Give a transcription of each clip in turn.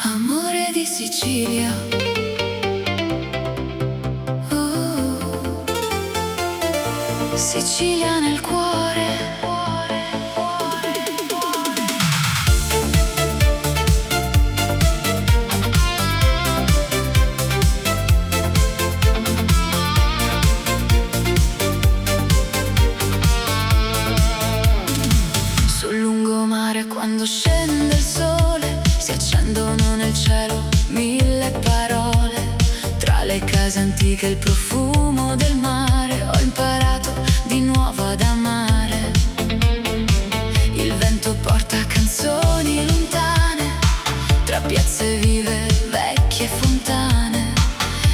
Amore di Sicilia. Oh, Sicilia nel cuore. Sul lungomare quando scende il sole si accendono nel cielo mille parole. Tra le case antiche il profumo del mare, ho imparato di nuovo ad amare. Il vento porta canzoni lontane, tra piazze vive, vecchie fontane.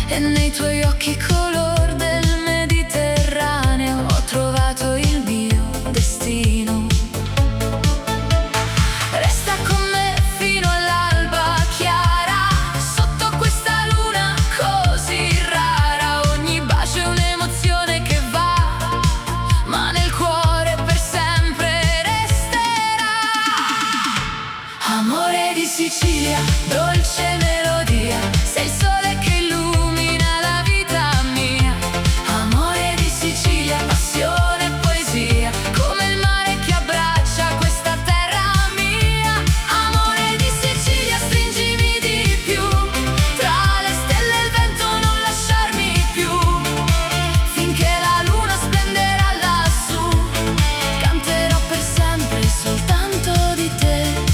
E nei tuoi occhi color del Mediterraneo ho trovato il mio destino. Sicilia, dolce melodia, sei il sole che illumina la vita mia. Amore di Sicilia, passione e poesia, come il mare che abbraccia questa terra mia. Amore di Sicilia, stringimi di più, tra le stelle e il vento non lasciarmi più, finché la luna splenderà lassù, canterò per sempre soltanto di te.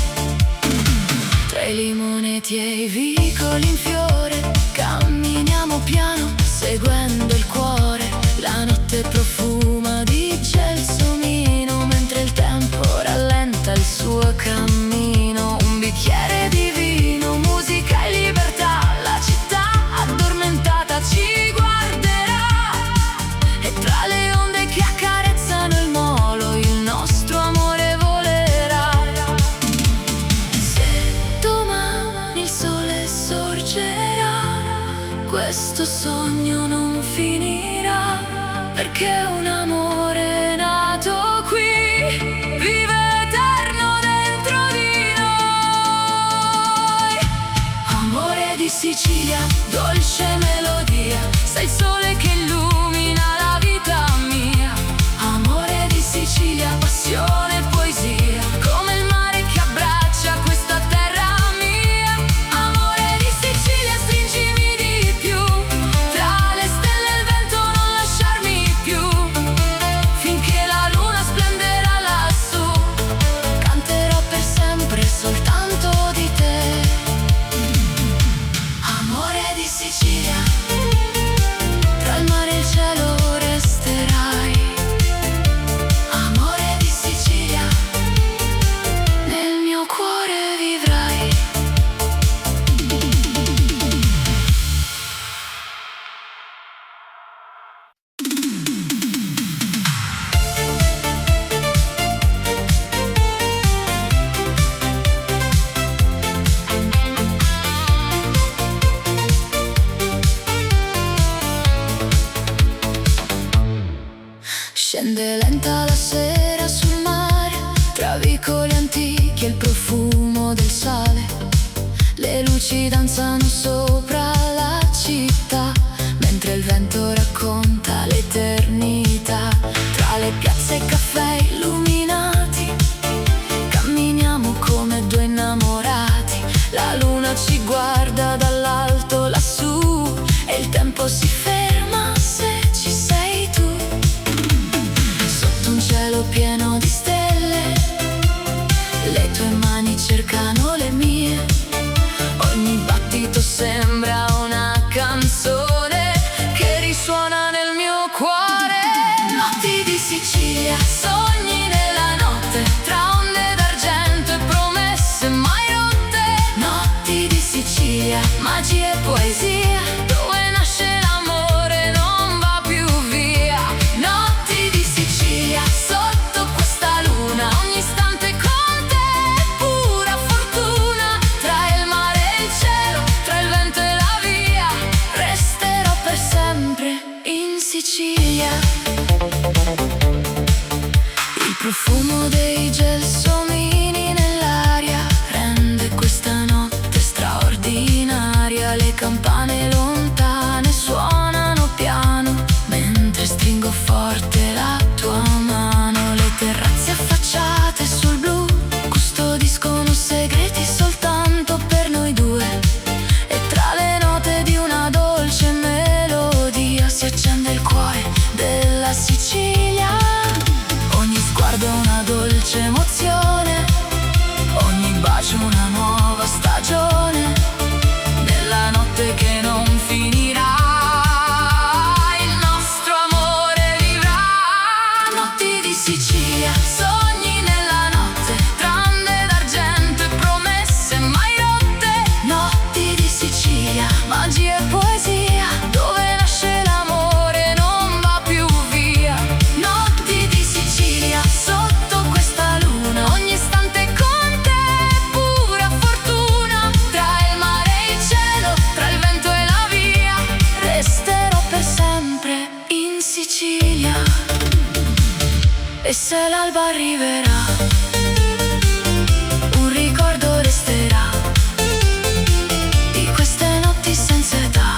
Tra i limoneti e i vicoli in fiore camminiamo piano seguendo il cuore. La notte profuma di gelsomino mentre il tempo rallenta il suo cammino. Un bicchiere di vino, musica e libertà, la città addormentata ci guarderà. E tra le onde che accarezzano il molo il nostro amore volerà. Il sole sorgerà, questo sogno non finirà, perché un amore nato qui vive eterno dentro di noi. Amore di Sicilia, dolce melodia, sei il sole che illumina la vita mia. Amore di Sicilia, passione e poesia, come il mare che abbraccia questa terra. Scende lenta la sera sul mare, tra vicoli antichi e il profumo del sale. Le luci danzano sopra la città, mentre il vento racconta l'eternità. Tra le piazze e caffè illuminati, camminiamo come due innamorati. La luna ci guarda dall'alto lassù e il tempo si ferma se ci sei tu. Sotto un cielo pieno di stelle, le tue mani cercano le mie. Ogni battito sembra una canzone che risuona nel mio cuore. Notti di Sicilia, sogni nella notte, tra onde d'argento e promesse mai rotte. Notti di Sicilia, magia e poesia, dove nasce l'amore non va più via. Notti di Sicilia, sotto questa luna, ogni istante con te. se l'alba arriverà, un ricordo resterà di queste notti senza età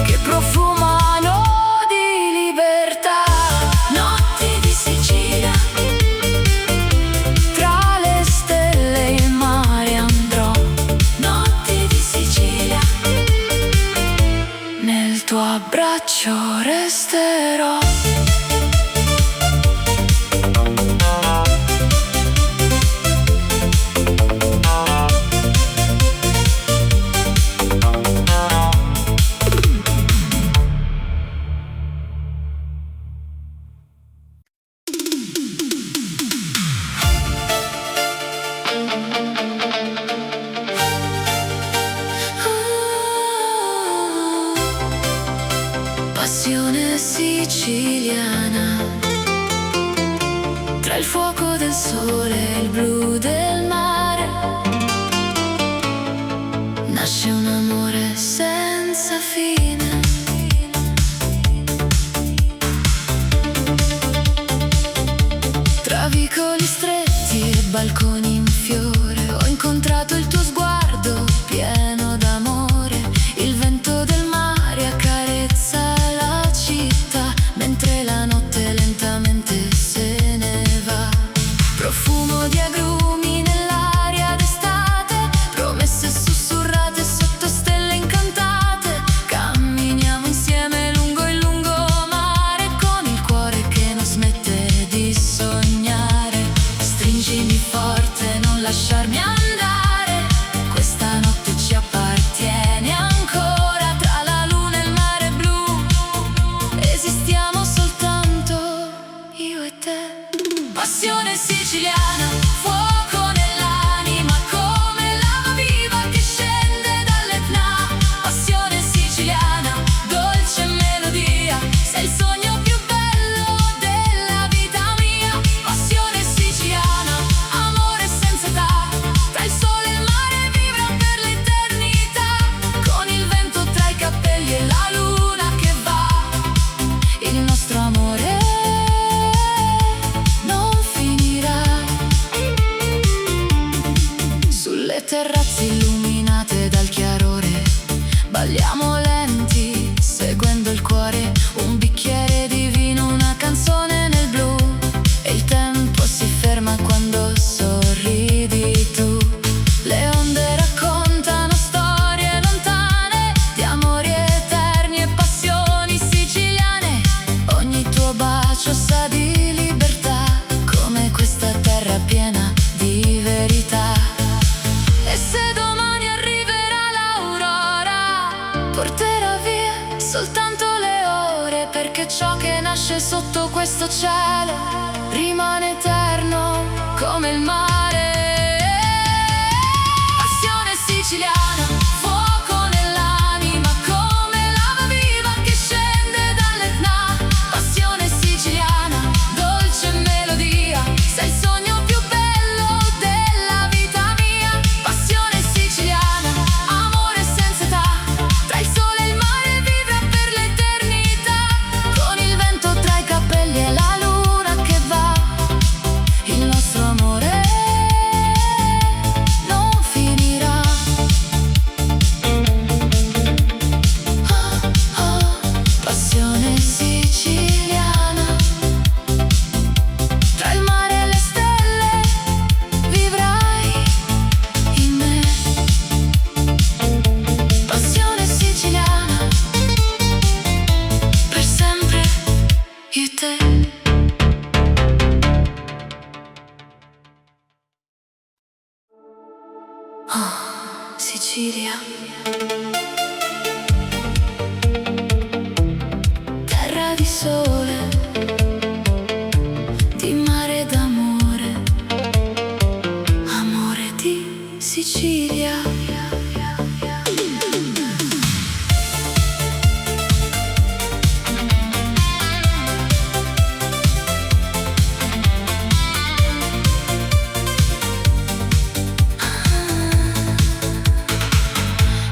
che profumano di libertà. Notti di Sicilia, tra le stelle e il mare andrò. Notti di Sicilia, nel tuo abbraccio resterò. Passione siciliana, tra il fuoco del sole e il blu del mare, nasce un amore senza fine. Tra vicoli stretti e balconi in fiore, ho incontrato il tuo sguardo pieno d'amore. Il vento del mare accarezza la città, mentre la notte lentamente se ne va. Profumo di agrumi nell'aria d'estate, promesse sussurrate sotto stelle incantate. Camminiamo insieme lungo il lungomare, con il cuore che non smette di sognare. Stringimi forte, non lasciarmi andare, questa notte ci appartiene ancora. Tra la luna e il mare blu esistiamo soltanto io e te. Passione siciliana, fuoco nell'anima come lava viva che scende dall'Etna. Passione siciliana, dolce melodia, sei il sogno più bello della vita mia. Passione siciliana, amore senza età, tra il sole e il mare vivrà per l'eternità. Con il vento tra i capelli e la luna che va, il nostro amore non finirà. Sulle terrazze illuminate dal chiarore balliamo lenti, seguendo il cuore. Un bicchiere di vino, una canzone nel blu, e il tempo si ferma quando sorridi tu. Le onde raccontano storie lontane di amori eterni e passioni siciliane. Ogni tuo bacio sa di libertà, come questa terra piena di verità. E se domani arriverà l'aurora, porterà via soltanto le ore, perché ciò che nasce sotto questo cielo rimane eterno come il mare. Passione siciliana, fuoco nell'anima come lava viva che scende dall'Etna. Passione siciliana, dolce melodia, sei il sogno più bello della vita mia. Passione siciliana, amore senza età, tra il sole e il mare vivrà per l'eternità. Con il vento tra i capelli e la luna che va, il nostro amore non finirà. Oh, oh, passione siciliana, tra il mare e le stelle vivrai in me. Passione siciliana, per sempre io e te. Oh, Sicilia, terra di sole, di mare d'amore, amore di Sicilia.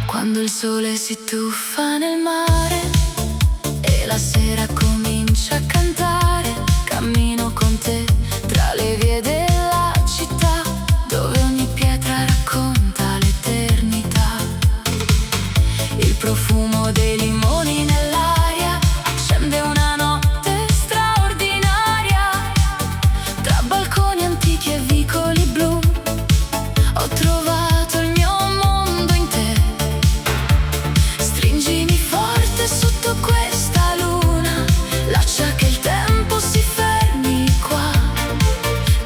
Quando il sole si tuffa nel mare e la sera comincia a cantare, cammino con te tra le vie della città, dove ogni pietra racconta l'eternità. Il profumo dei limoni nell'aria accende una notte straordinaria. Tra balconi antichi e vicoli blu ho trovato il mio mondo in te. Stringimi forte sotto questa luna, lascia che il tempo si fermi qua.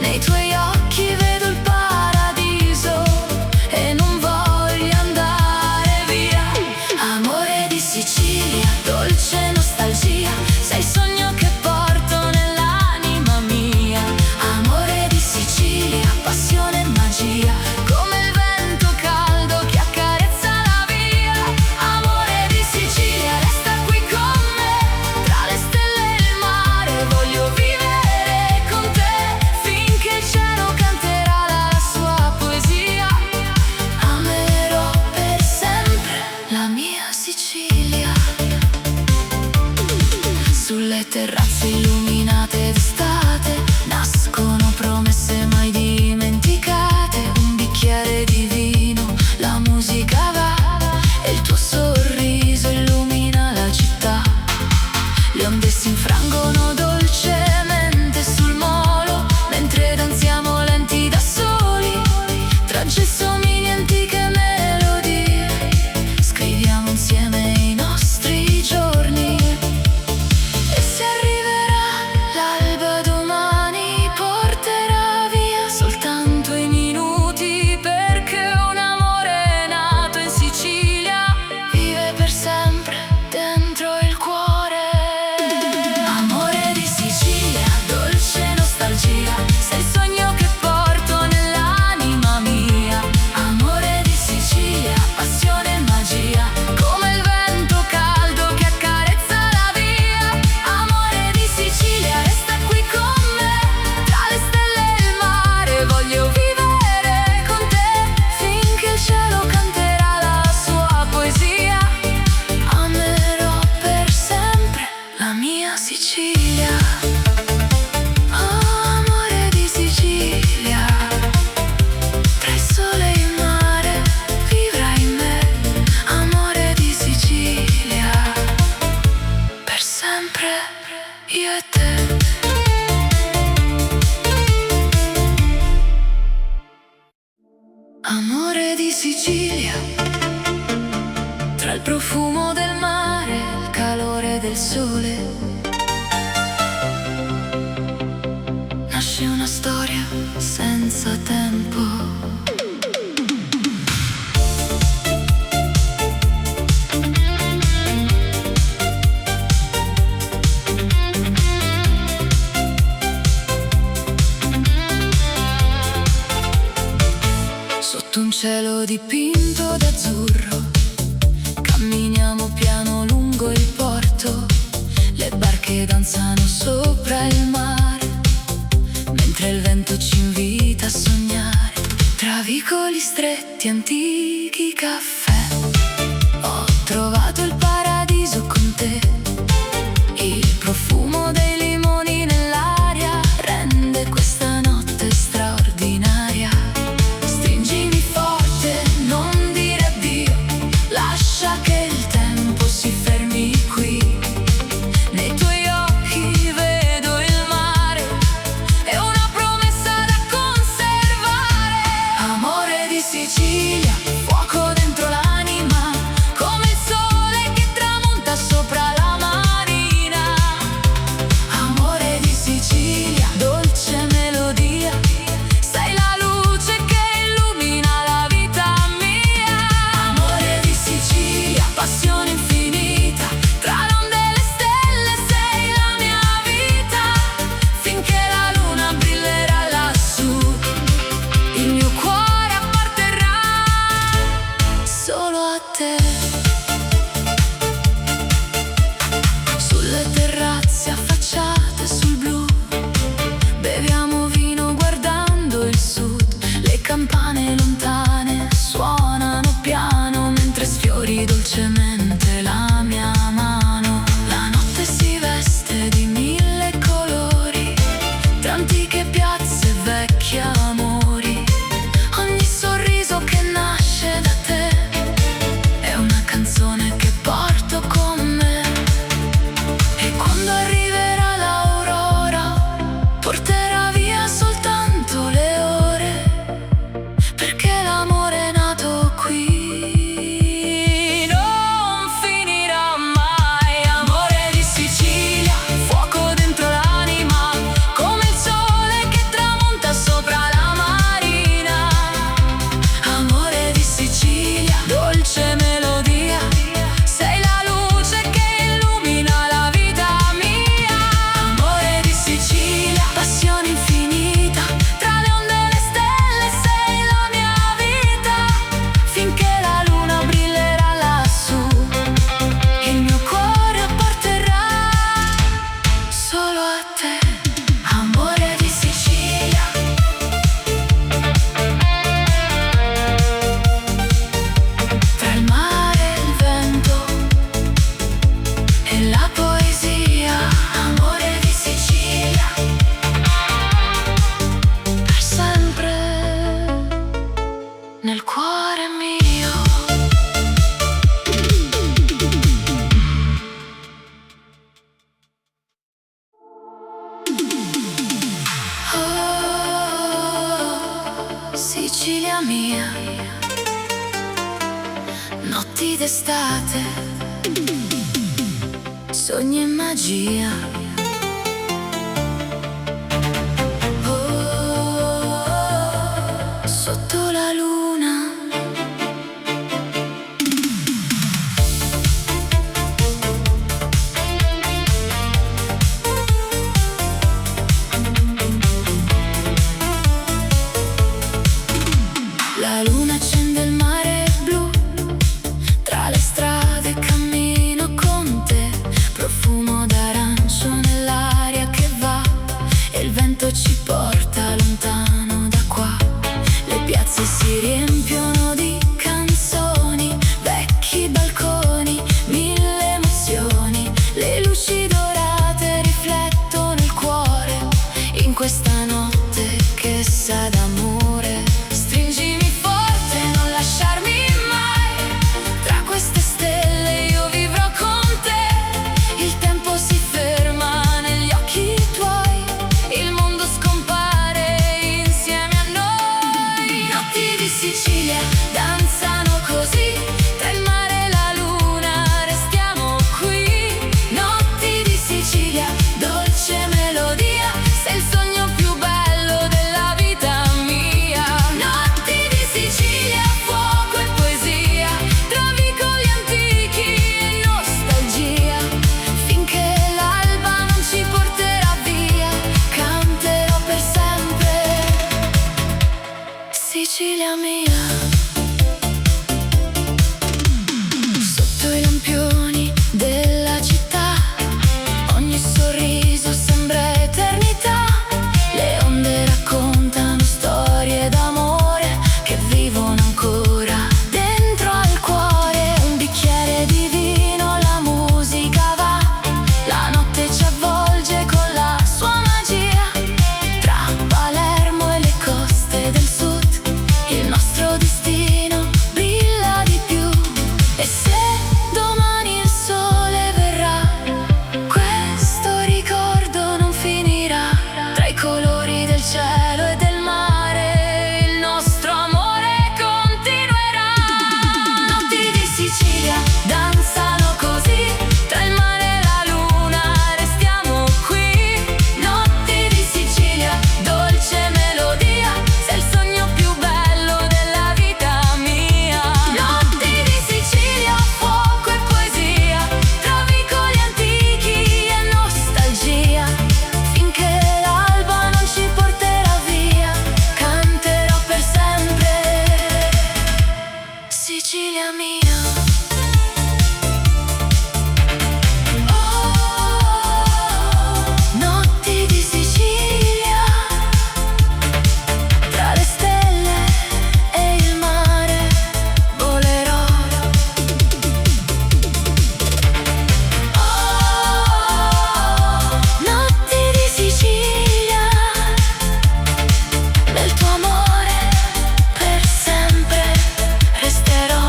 Nei tuoi occhi vedo il paradiso e non voglio andare via. Amore di Sicilia, dolce nostalgia, sei il sogno che porto nell'anima mia. Amore di Sicilia, passione e magia, come il vento caldo che accarezza la via. Amore di Sicilia, resta qui con me, tra le stelle e il mare, voglio vivere con te, finché il cielo canterà la sua poesia. Amerò per sempre la mia Sicilia. Sulle terrazze illuminate d'estate nascono promesse mai dimenticate. Un bicchiere di vino, la musica va e il tuo sorriso illumina la città. Le onde si infrangono dolcemente sul molo, mentre danziamo lenti da soli. Tra gelsomini e antiche melodie scriviamo insieme i nostri giorni. E se arriverà l'alba domani, porterà via soltanto i minuti, perché un amore nato in Sicilia vive per sempre dentro il cuore. Amore di Sicilia, dolce nostalgia, sei il sogno che porto nell'anima mia. Amore di Sicilia, passione e magia, come il vento caldo che accarezza la via. Amore di Sicilia, resta qui con me, tra le stelle e il mare, voglio vivere con te, finché il cielo canterà la sua poesia. Amerò per sempre la mia Sicilia. Oh, amore di Sicilia, tra il sole e il mare vivrai in me. Amore di Sicilia, per sempre io e te. Amore di Sicilia, tra il profumo del mare, il calore del sole, nasce una storia senza tempo. Sotto un cielo dipinto d'azzurro camminiamo piano lungo il porto. Le barche danzano sopra il mare, mentre il vento ci invita a sognare. Tra vicoli stretti, antichi caffè, ho trovato il paradiso con te. Il profumo dei limoni nell'aria rende questa notte straordinaria. Stringimi forte, non dire addio, lascia che il tempo si fermi qui. Nei tuoi occhi vedo il mare e una promessa da conservare. Amore di Sicilia, fuoco dentro l'anima, come il sole che tramonta sopra la Sicilia mia, notti d'estate, sogni e magia. Oh, sotto la luna. La luna accende il mare blu, tra le strade cammino con te, profumo d'arancio nell'aria che va, e il vento ci porta lontano da qua. Le piazze si riempiono di canzoni, vecchi balconi, mille emozioni, le luci dorate riflettono il cuore, in questa notte che sa d'amore. Stringimi forte, non lasciarmi mai, tra queste stelle io vivrò con te. Il tempo si ferma negli occhi tuoi, il mondo scompare insieme a noi. Notti di Sicilia danzano così, tra il mare e la luna restiamo qui. Notti di Sicilia, dolce melodia, sei il sogno più bello della vita mia. Notti di Sicilia, fuoco e poesia, trovi con gli antichi e nostalgia, finché l'alba non ci porterà via, canterò per sempre. Sicilia mia. Sotto i lampioni della città, ogni sorriso sembra eternità. Le onde raccontano storie d'amore che vivono ancora dentro al cuore. Un bicchiere di vino, la musica va, la notte ci avvolge con la sua magia. Tra Palermo e le coste del sud, il nostro destino brilla di più. E se domani il sole verrà, questo ricordo non finirà. Tra i colori del cielo e del mare, il nostro amore continuerà. Notti di Sicilia danzano così, tra il mare e la luna restiamo qui. Notti di Sicilia, dolce melodia, sei il sogno più bello della vita mia. Notti di Sicilia, fuoco e poesia, trovi con gli antichi e nostalgia, finché l'alba non ci porterà via, canterò per sempre. Sicilia mia. Oh, notti di Sicilia, tra le stelle e il mare volerò. Oh, notti di Sicilia, nel tuo amore per sempre resterò.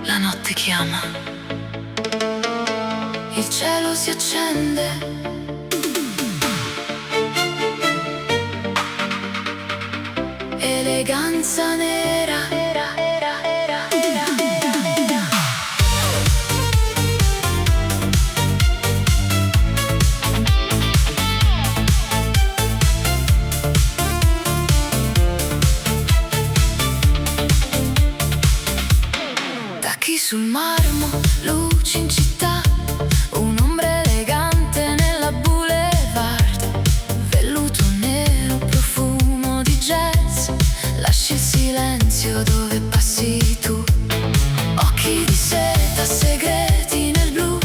La notte chiama, il cielo si accende, eleganza nera. Tacchi sul marmo, luci in città, un'ombra elegante nella boulevard, velluto nero, profumo di jazz, lasci il silenzio dove passi tu. Occhi di seta, segreti nel blu,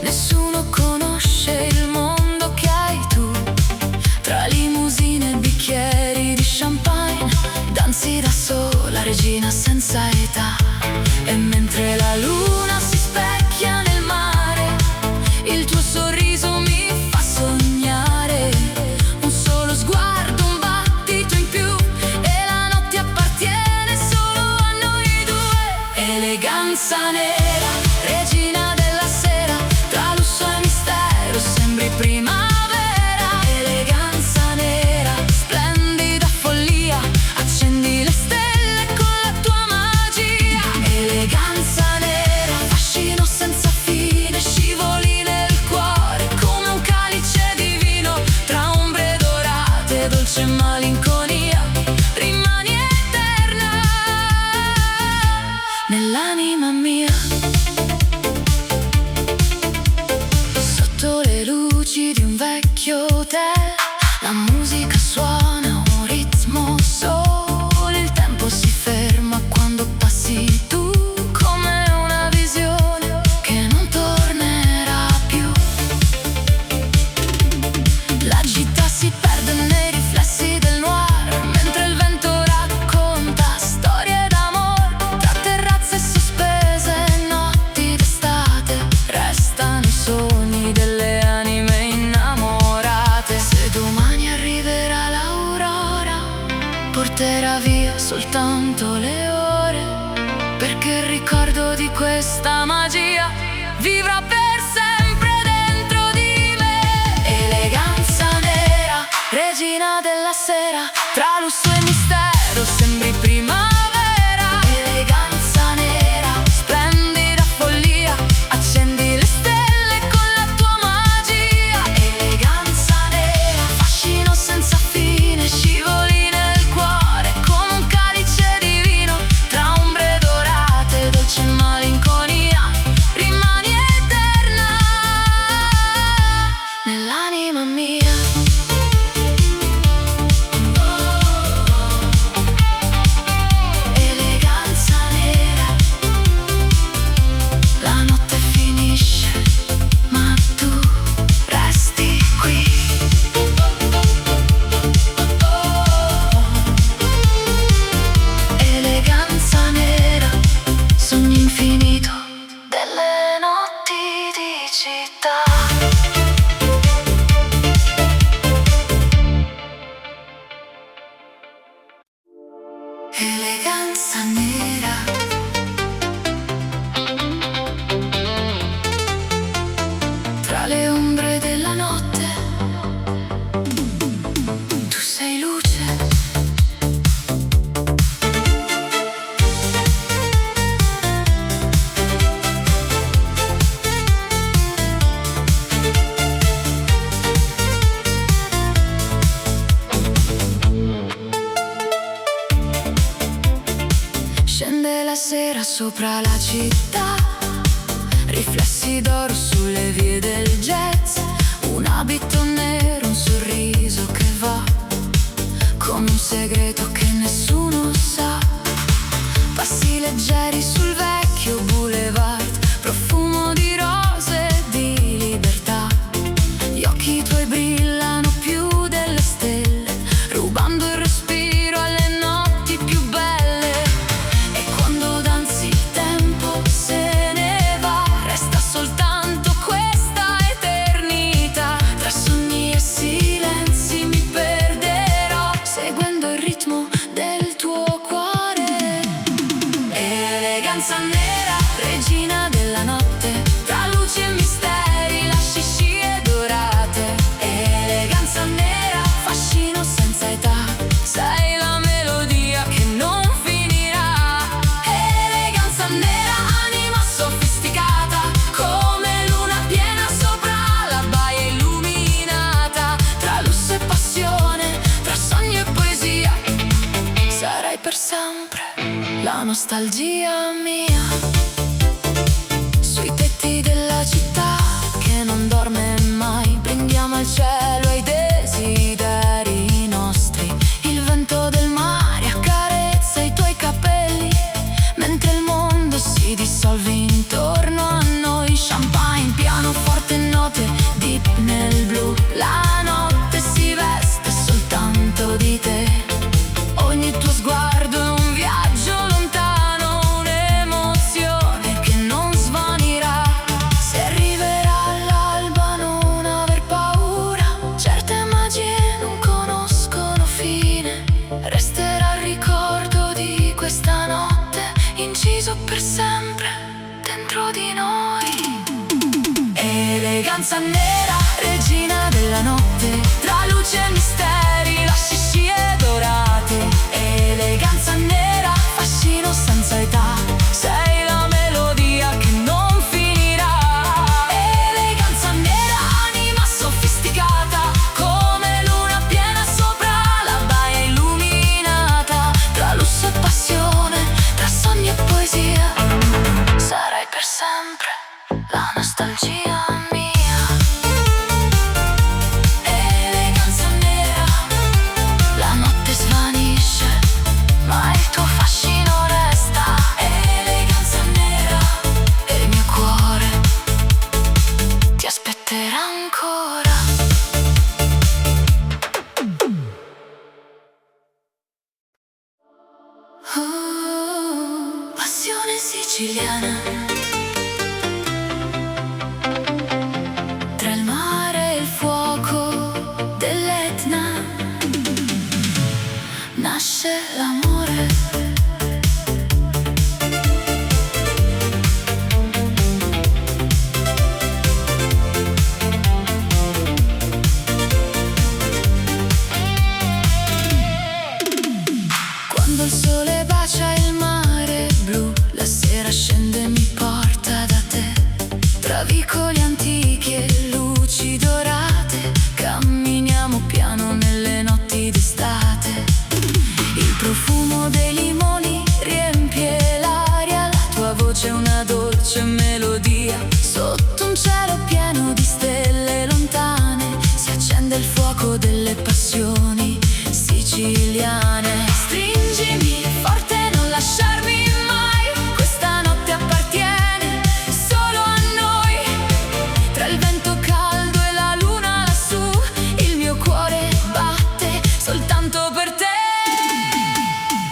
nessuno conosce il mondo che hai tu. Tra limousine e bicchieri di champagne, danzi da sola, regina senza età. E mentre la luna si specchia nel soltanto le ore, perché il ricordo di questa magia vivrà per sempre dentro di me. Eleganza nera, regina della sera, tra lusso e mistero sembri primavera. Eleganza nera, splendida follia, accendi le stelle con la tua magia. Eleganza nera, fascino senza fine, scivoli nel cuore come un calice di vino, tra ombre dorate, dolce malinconia, rimani eterna nell'anima mia. Eleganza nera, tra le ombre della notte, tu sei luce. Scende la sera sopra la città, riflessi d'oro sulle vie del jazz, un abito nero, un sorriso che va come un segreto che nessuno sa. Passi leggeri sul vecchio boulevard, profumo di rose e di libertà. Gli occhi tuoi brillano più delle stelle, rubando il respiro alle notti più belle. E quando danzi il tempo se ne va, resta soltanto questa eternità. Tra sogni e silenzi mi perderò, seguendo il ritmo del tuo cuore. Eleganza nera, regina della notte, tra luci e misteri, lasci scie dorate. Eleganza nera, fascino senza età, sei la melodia che non finirà. Eleganza nera, anima sofisticata, come luna piena sopra la baia illuminata. Tra lusso e passione, tra sogno e poesia, sarai per sempre la nostalgia mia. Sui tetti della città che non dorme mai, brindiamo al cielo ai desideri nostri. Il vento del mare accarezza i tuoi capelli, mentre il mondo si dissolve intorno a noi. Champagne, pianoforte e note deep nel blu, la notte si veste soltanto di te. Ogni tuo sguardo è un viaggio lontano, un'emozione che non svanirà. Se arriverà all'alba non aver paura, certe magie non conoscono fine. Resterà il ricordo di questa notte, inciso per sempre dentro di noi. Eleganza nera, regina della notte, tra luce e misteri, lasci scie dorate. Eleganza nera, fascino senza età, sei la melodia che non finirà. Eleganza nera, anima sofisticata, come luna piena sopra la baia illuminata. Tra lusso e passione, tra sogni e poesia, sarai per sempre la nostalgia mia. Eleganza nera, vicoli antichi e luci dorate, camminiamo piano nelle notti d'estate. Il profumo dei limoni riempie l'aria, la tua voce è una dolce melodia. Sotto un cielo pieno di stelle lontane si accende il fuoco delle passioni siciliane. Stringimi forte, non lasciarmi mai, questa notte appartiene solo a noi. Tra il vento caldo e la luna lassù, il mio cuore batte soltanto per te.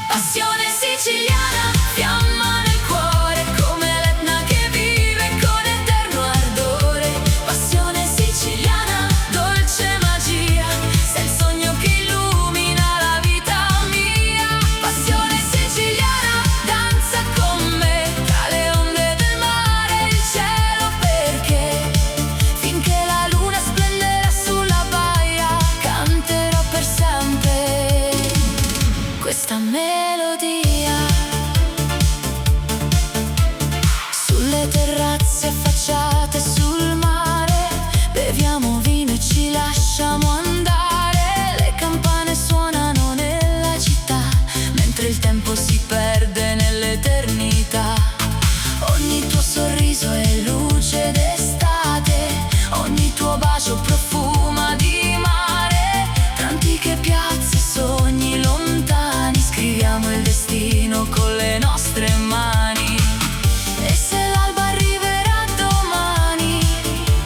Passione siciliana, fiamma nel cuore, come l'Etna che vive con eterno ardore. Passione siciliana, dolce magia, sei il sogno che illumina la vita mia. Passione siciliana, danza con me tra le onde del mare e il cielo, perché finché la luna splenderà sulla baia canterò per sempre questa melodia. Sulle terrazze affacciate sul mare beviamo vino e ci lasciamo andare. Le campane suonano nella città mentre il tempo si perde nell'eternità. Ogni tuo sorriso è luce d'estate, ogni tuo bacio profuma di mare. Tra antiche piazze, sogni lontani, scriviamo il destino con le nostre mani. E se l'alba arriverà domani,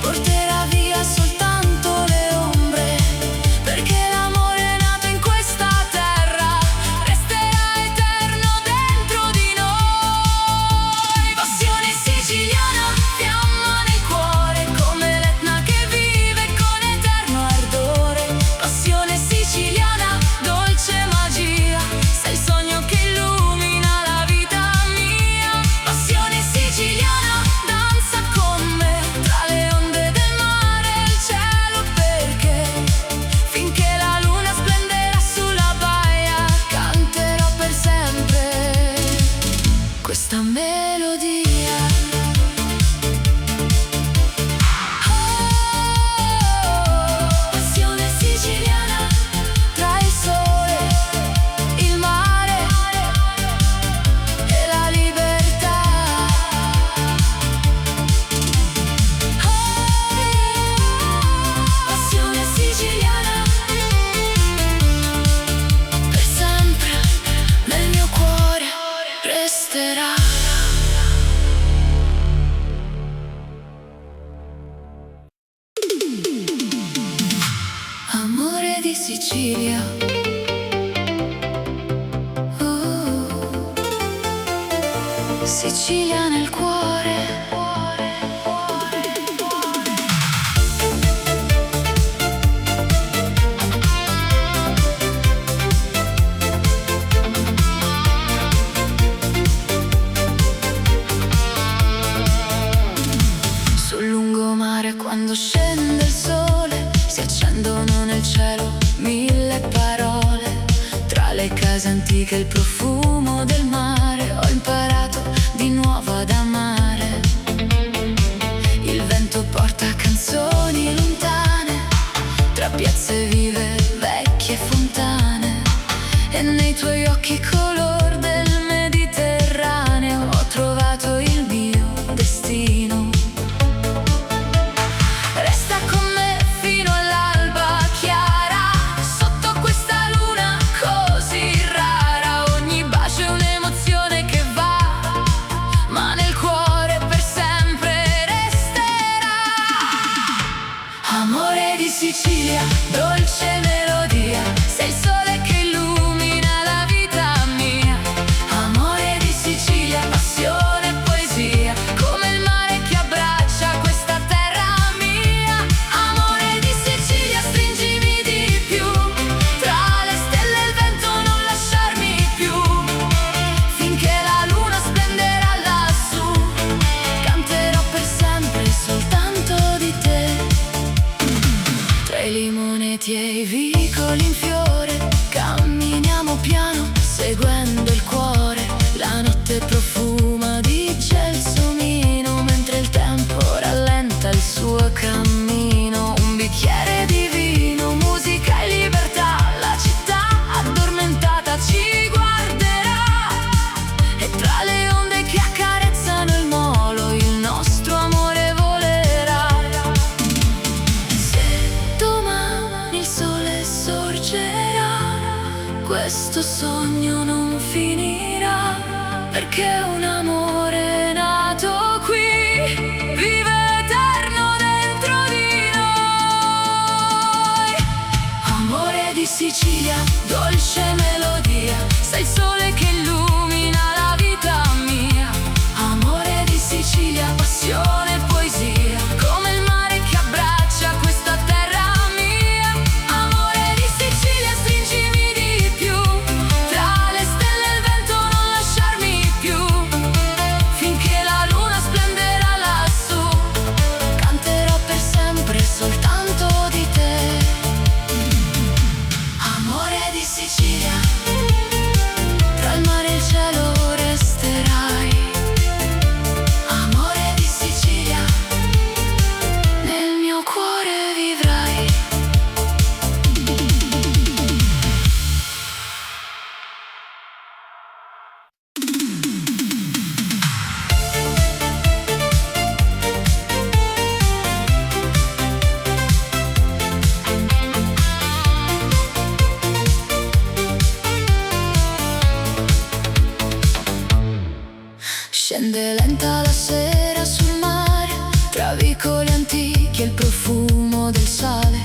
porterà via soltanto le ombre, perché l'amore è nato in questa terra resterà eterno dentro di noi. Passione siciliana, fiamma nel cuore, come l'Etna che vive con eterno ardore. Passione siciliana, dolce magia, sei il sogno che illumina la vita mia. Passione siciliana, danza con me tra le onde del mare e il cielo, perché finché la luna splenderà sulla baia canterò per sempre questa melodia. Passione siciliana, tra il sole, il mare e la libertà. Passione siciliana, per sempre nel mio cuore resterà. Amore di Sicilia, Sicilia nel cuore. Sul lungomare quando scende il sole si accendono nel cielo mille parole. Tra le case antiche il profumo del mare, ho imparato di nuovo ad amare. Il vento porta canzoni lontane, tra piazze vive, vecchie fontane. E nei tuoi occhi color del Mediterraneo ho trovato il mio destino. Resta con me fino all'alba chiara, sotto questa luna così rara. Ogni bacio è un'emozione che va, ma nel cuore per sempre resterà. Amore di Sicilia, dolce melodia, sei il sole che illumina la vita mia. Amore di Sicilia, passione e poesia, come il mare che abbraccia questa terra mia. Amore di Sicilia, stringimi di più, tra le stelle e il vento non lasciarmi più. Finché la luna splenderà lassù, canterò per sempre soltanto di te. Tra i limoneti e i questo sogno non finirà, perché un amore nato qui vive eterno dentro di noi. Amore di Sicilia, dolce melodia, sei il sole che illumina la vita mia. Amore di Sicilia, passione e poesia, come il mare che abbraccia questa terra mia. Amore di Sicilia, stringimi di più, tra le stelle e il vento non lasciarmi più, finché la luna splenderà lassù, canterò per sempre soltanto di te. Amore di Sicilia, tra il mare e il cielo resterai. Amore di Sicilia, nel mio cuore vivrai. Scende lenta la sera sul mare, tra vicoli antichi e il profumo del sale.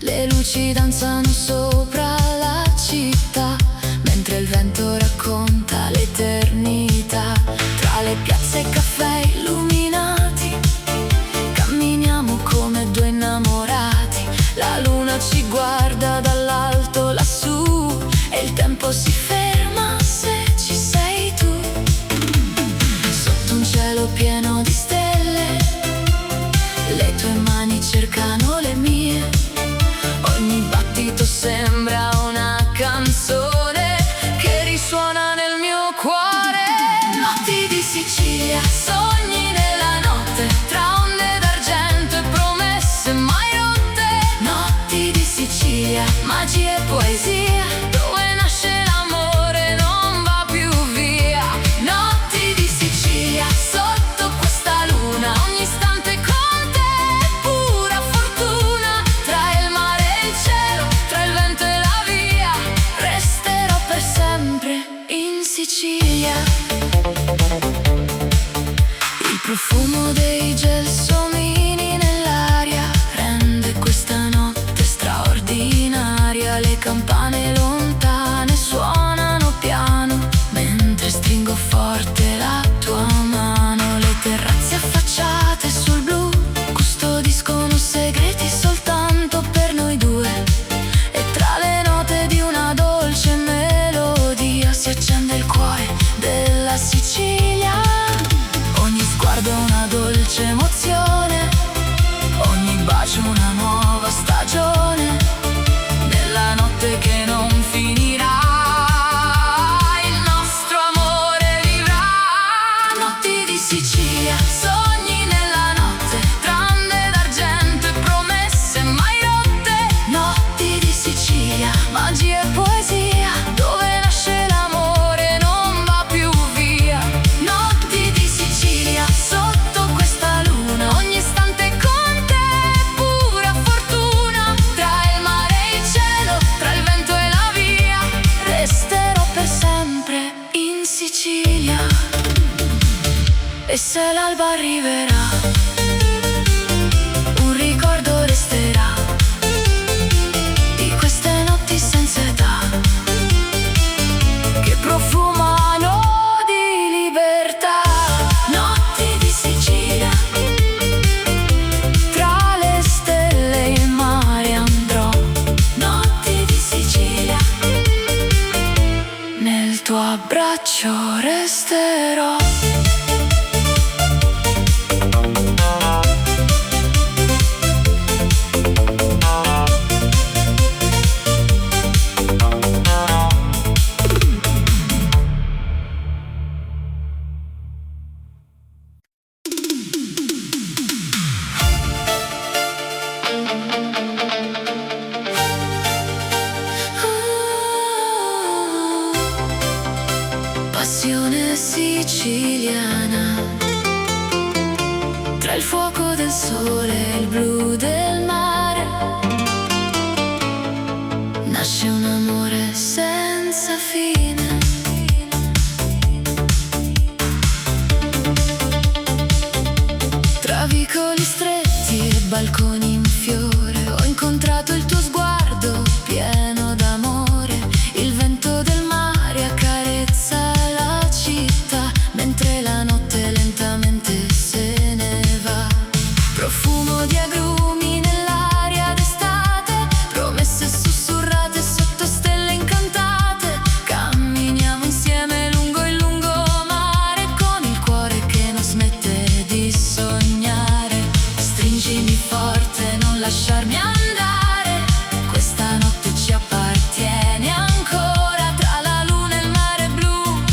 Le luci danzano sopra la città, mentre il vento racconta l'eternità. Tra le piazze e caffè illuminati, camminiamo come due innamorati. La luna ci guarda dall'alto lassù, e il tempo si ferma se ci sei tu. Sotto un cielo pieno di stelle, le tue mani cercano le mie. Ogni battito sembra una canzone che risuona nel mio cuore. Notti di Sicilia, sogni nella notte, tra onde d'argento e promesse mai rotte. Notti di Sicilia, magia e poesia, dove nasce l'amore non va più via. Notti di Sicilia, sotto questa luna, ogni istante con te è pura fortuna. Tra il mare e il cielo, tra il vento e la via, resterò per sempre in Sicilia. Il profumo dei gelsomini nell'aria rende questa notte straordinaria. Le campane lontane suonano piano, mentre stringo forte la tua mano. Le terrazze affacciate sul blu custodiscono segreti soltanto per noi due, e tra le note di una dolce melodia si accende il cuore della Sicilia. Ogni sguardo è una dolce emozione, ogni bacio una nuova stagione, nella notte che non finirà. Il nostro amore vivrà. Notti di Sicilia, sogni nella notte, tra onde d'argento e promesse mai rotte. Notti di Sicilia, magia e poesia, dove nasce l'amore non va più via. Notti di Sicilia, sotto questa luna, ogni istante con te è pura fortuna. Tra il mare e il cielo, tra il vento e la via, resterò per sempre in Sicilia. E se l'alba arriverà, un ricordo resterà di queste notti senza età, che profumano di libertà. Notti di Sicilia, tra le stelle e il mare andrò. Notti di Sicilia, nel tuo abbraccio resterò. Passione siciliana, tra il fuoco del sole e il blu del mare, nasce un amore senza senza fine. Tra vicoli stretti e balconi in fiore ho incontrato il tuo sguardo pieno d'amore. Il vento del mare accarezza la città mentre la notte lentamente se ne va. Profumo di agrumi nell'aria d'estate, promesse sussurrate sotto stelle incantate. Camminiamo insieme lungo il lungomare con il cuore che non smette di sognare. Stringimi forte, non lasciarmi andare, questa notte ci appartiene ancora. Tra la luna e il mare blu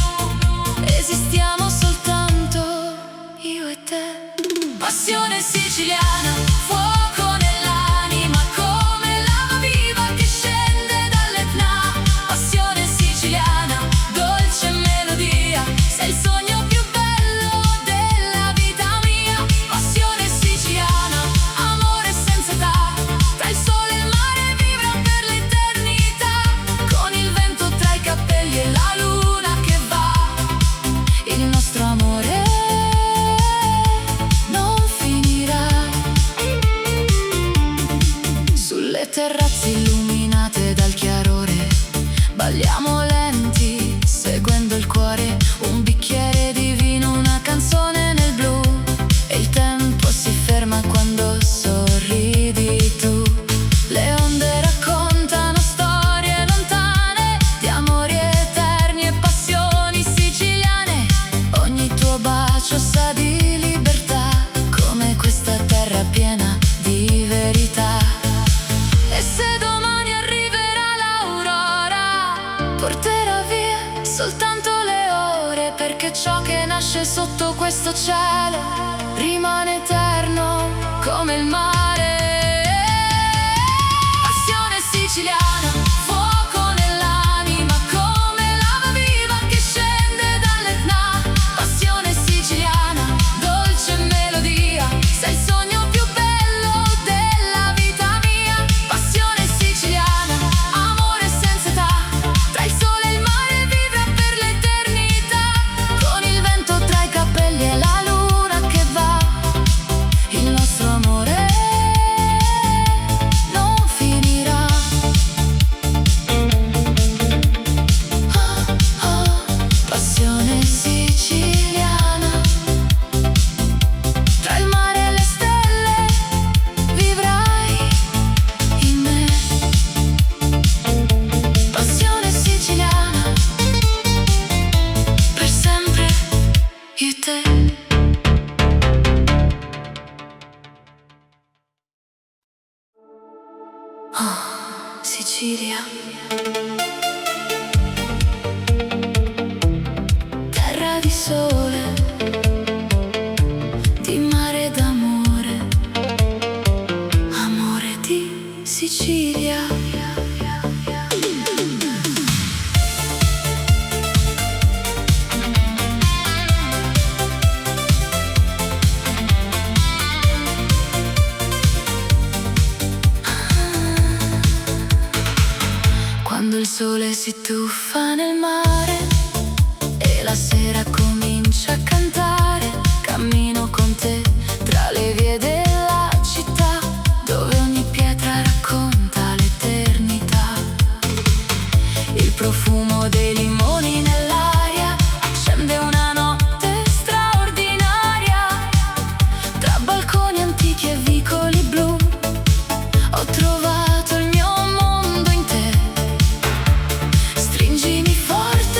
esistiamo soltanto io e te. Passione siciliana, fuoco nell'anima come lava viva che scende dall'Etna. Passione siciliana, dolce melodia, sei il sogno più bello della vita mia. Passione siciliana, amore senza età, tra il sole e il mare vibra per l'eternità. Con il vento tra i capelli e la luna che va, il nostro amore non finirà. Sulle terrazze illuminate dal chiarore balliamo lenti, seguendo il cuore. Un bicchiere di vino, una canzone nel blu, e il tempo si ferma quando sorridi tu. Le onde raccontano storie lontane di amori eterni e passioni siciliane. Ogni tuo bacio sa di libertà, come questa terra piena di verità. E se domani arriverà l'aurora, porterà via soltanto le ore, perché ciò che nasce sotto questo cielo rimane eterno come il mare. Passione siciliana, fuoco nell'anima come lava viva che scende dall'Etna. Passione siciliana, dolce melodia, sei il sogno più bello della vita mia. Passione siciliana, amore senza età, tra il sole e il mare vibra per l'eternità. Con il vento tra i capelli e la luna che va, il nostro amore non finirà. Passione siciliana, tra il mare e le stelle vivrai in me. Passione siciliana, per sempre io e te. Sicilia, terra di sole, di mare d'amore, amore di Sicilia. Quando il sole si tuffa nel mare e la sera comincia a cantare, cammino con te tra le vie della città, dove ogni pietra racconta l'eternità. Il profumo dei limoni nell'aria accende una notte straordinaria. Tra balconi antichi e vicoli blu ho trovato il mio mondo in te. Stringimi forte,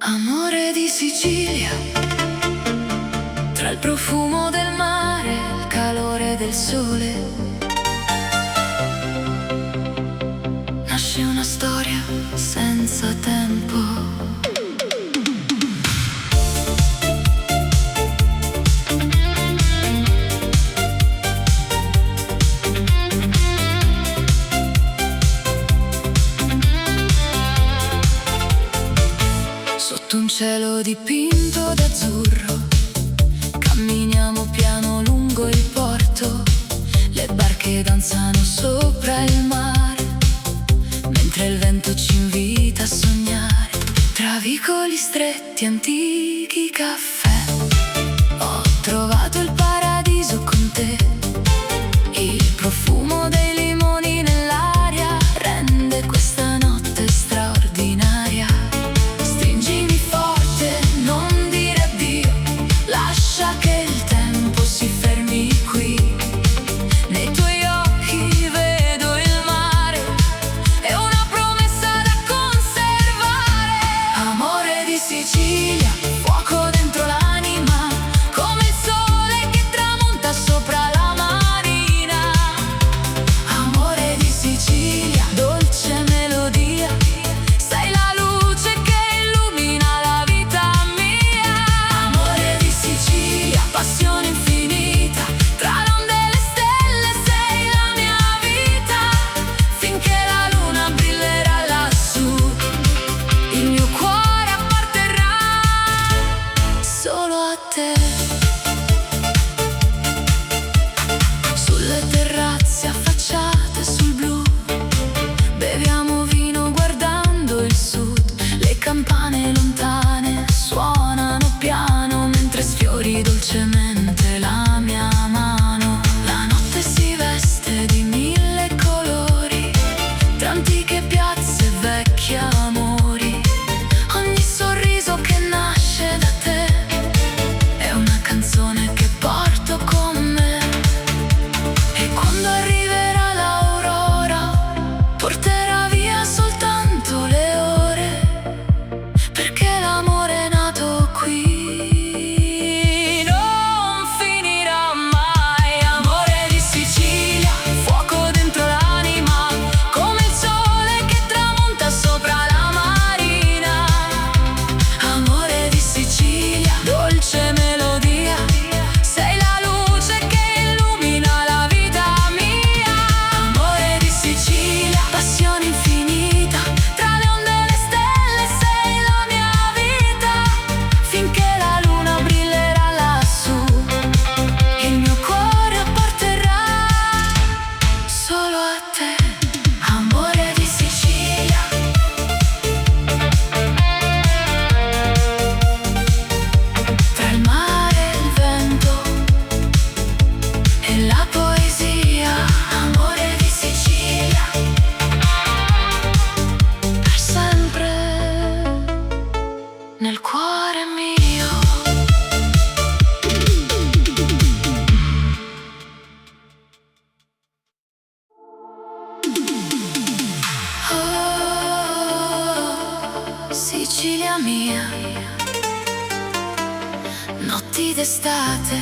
Amore di Sicilia, tra il profumo del mare e il calore del sole, nasce una storia senza tempo. Sotto un cielo dipinto d'azzurro, camminiamo piano lungo il porto. Le barche danzano sopra il mare, mentre il vento ci invita a sognare. Tra vicoli stretti, antichi caffè, ho trovato il paradiso con te. Il profumo dei limoni nell'aria rende questa notte straordinaria. Che il tempo si fermi qui. Nei tuoi occhi vedo il mare, è una promessa da conservare. Amore di Sicilia, fuoco dentro l'anima, come il sole che tramonta sopra la marina. Amore di Sicilia, dolce melodia, sei la luce che illumina la vita mia. Amore di Sicilia, passione infinita, tra l'onde e le stelle sei la mia vita. Finché la luna brillerà lassù, il mio cuore apparterrà solo a te. Sulle terrazze affacciate sul blu, beviamo vino guardando il sud. Le campane lontane suonano piano mentre sfiori dolcemente la mia mano. La notte si veste di mille colori, tra antiche piazze e vecchi amori. Ogni sorriso che nasce da te è una canzone che porto con me. E quando arriverà l'aurora, porterà via soltanto le ore, perché l'amore è nato qui, non finirà mai. Amore di Sicilia, fuoco dentro l'anima, come il sole che tramonta sopra la marina. Amore di Sicilia, dolce melodia, sei la luce che illumina la vita mia. Amore di Sicilia, passione infinita, tra le onde e le stelle sei la mia vita. Finché la luna brillerà lassù, il mio cuore apparterrà solo a te. Amore di Sicilia, tra il mare e il vento e la poesia. Amore di Sicilia, per sempre nel cuore mio. Oh, Sicilia mia, notti d'estate,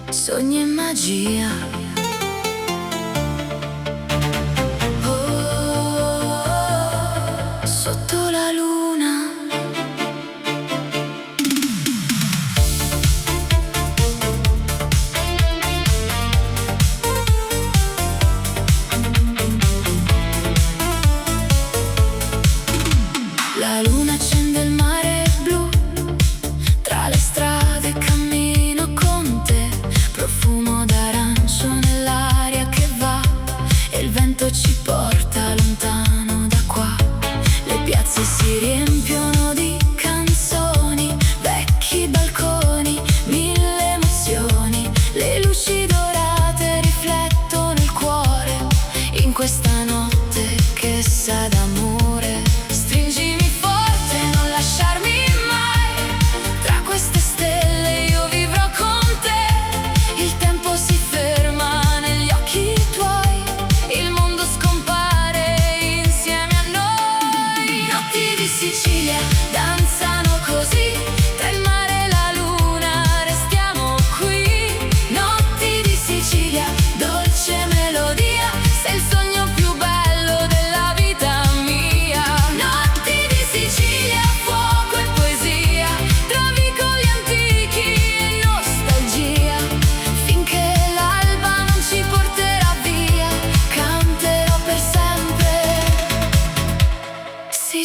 sogni e magia. Oh, sotto la luna, la luna accende il mare blu, tra le strade cammino con te. Profumo d'arancio nell'aria che va, e il vento ci porta lontano da qua. Le piazze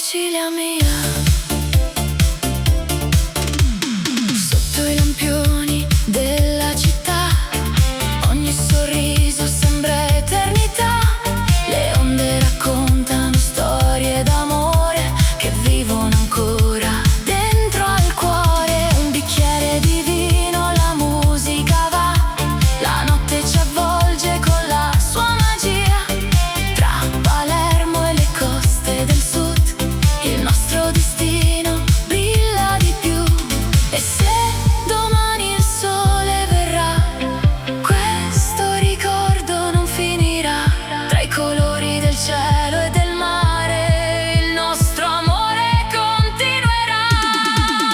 Sicilia mia, sotto i lampioni della città, ogni sorriso sembra eternità. Le onde raccontano storie d'amore che vivono ancora dentro al cuore. Un bicchiere di vino, la musica va, la notte ci avvolge con la sua magia. Tra Palermo e le coste del sud, il nostro destino brilla di più. E se domani il sole verrà, questo ricordo non finirà. Tra i colori del cielo e del mare, il nostro amore continuerà.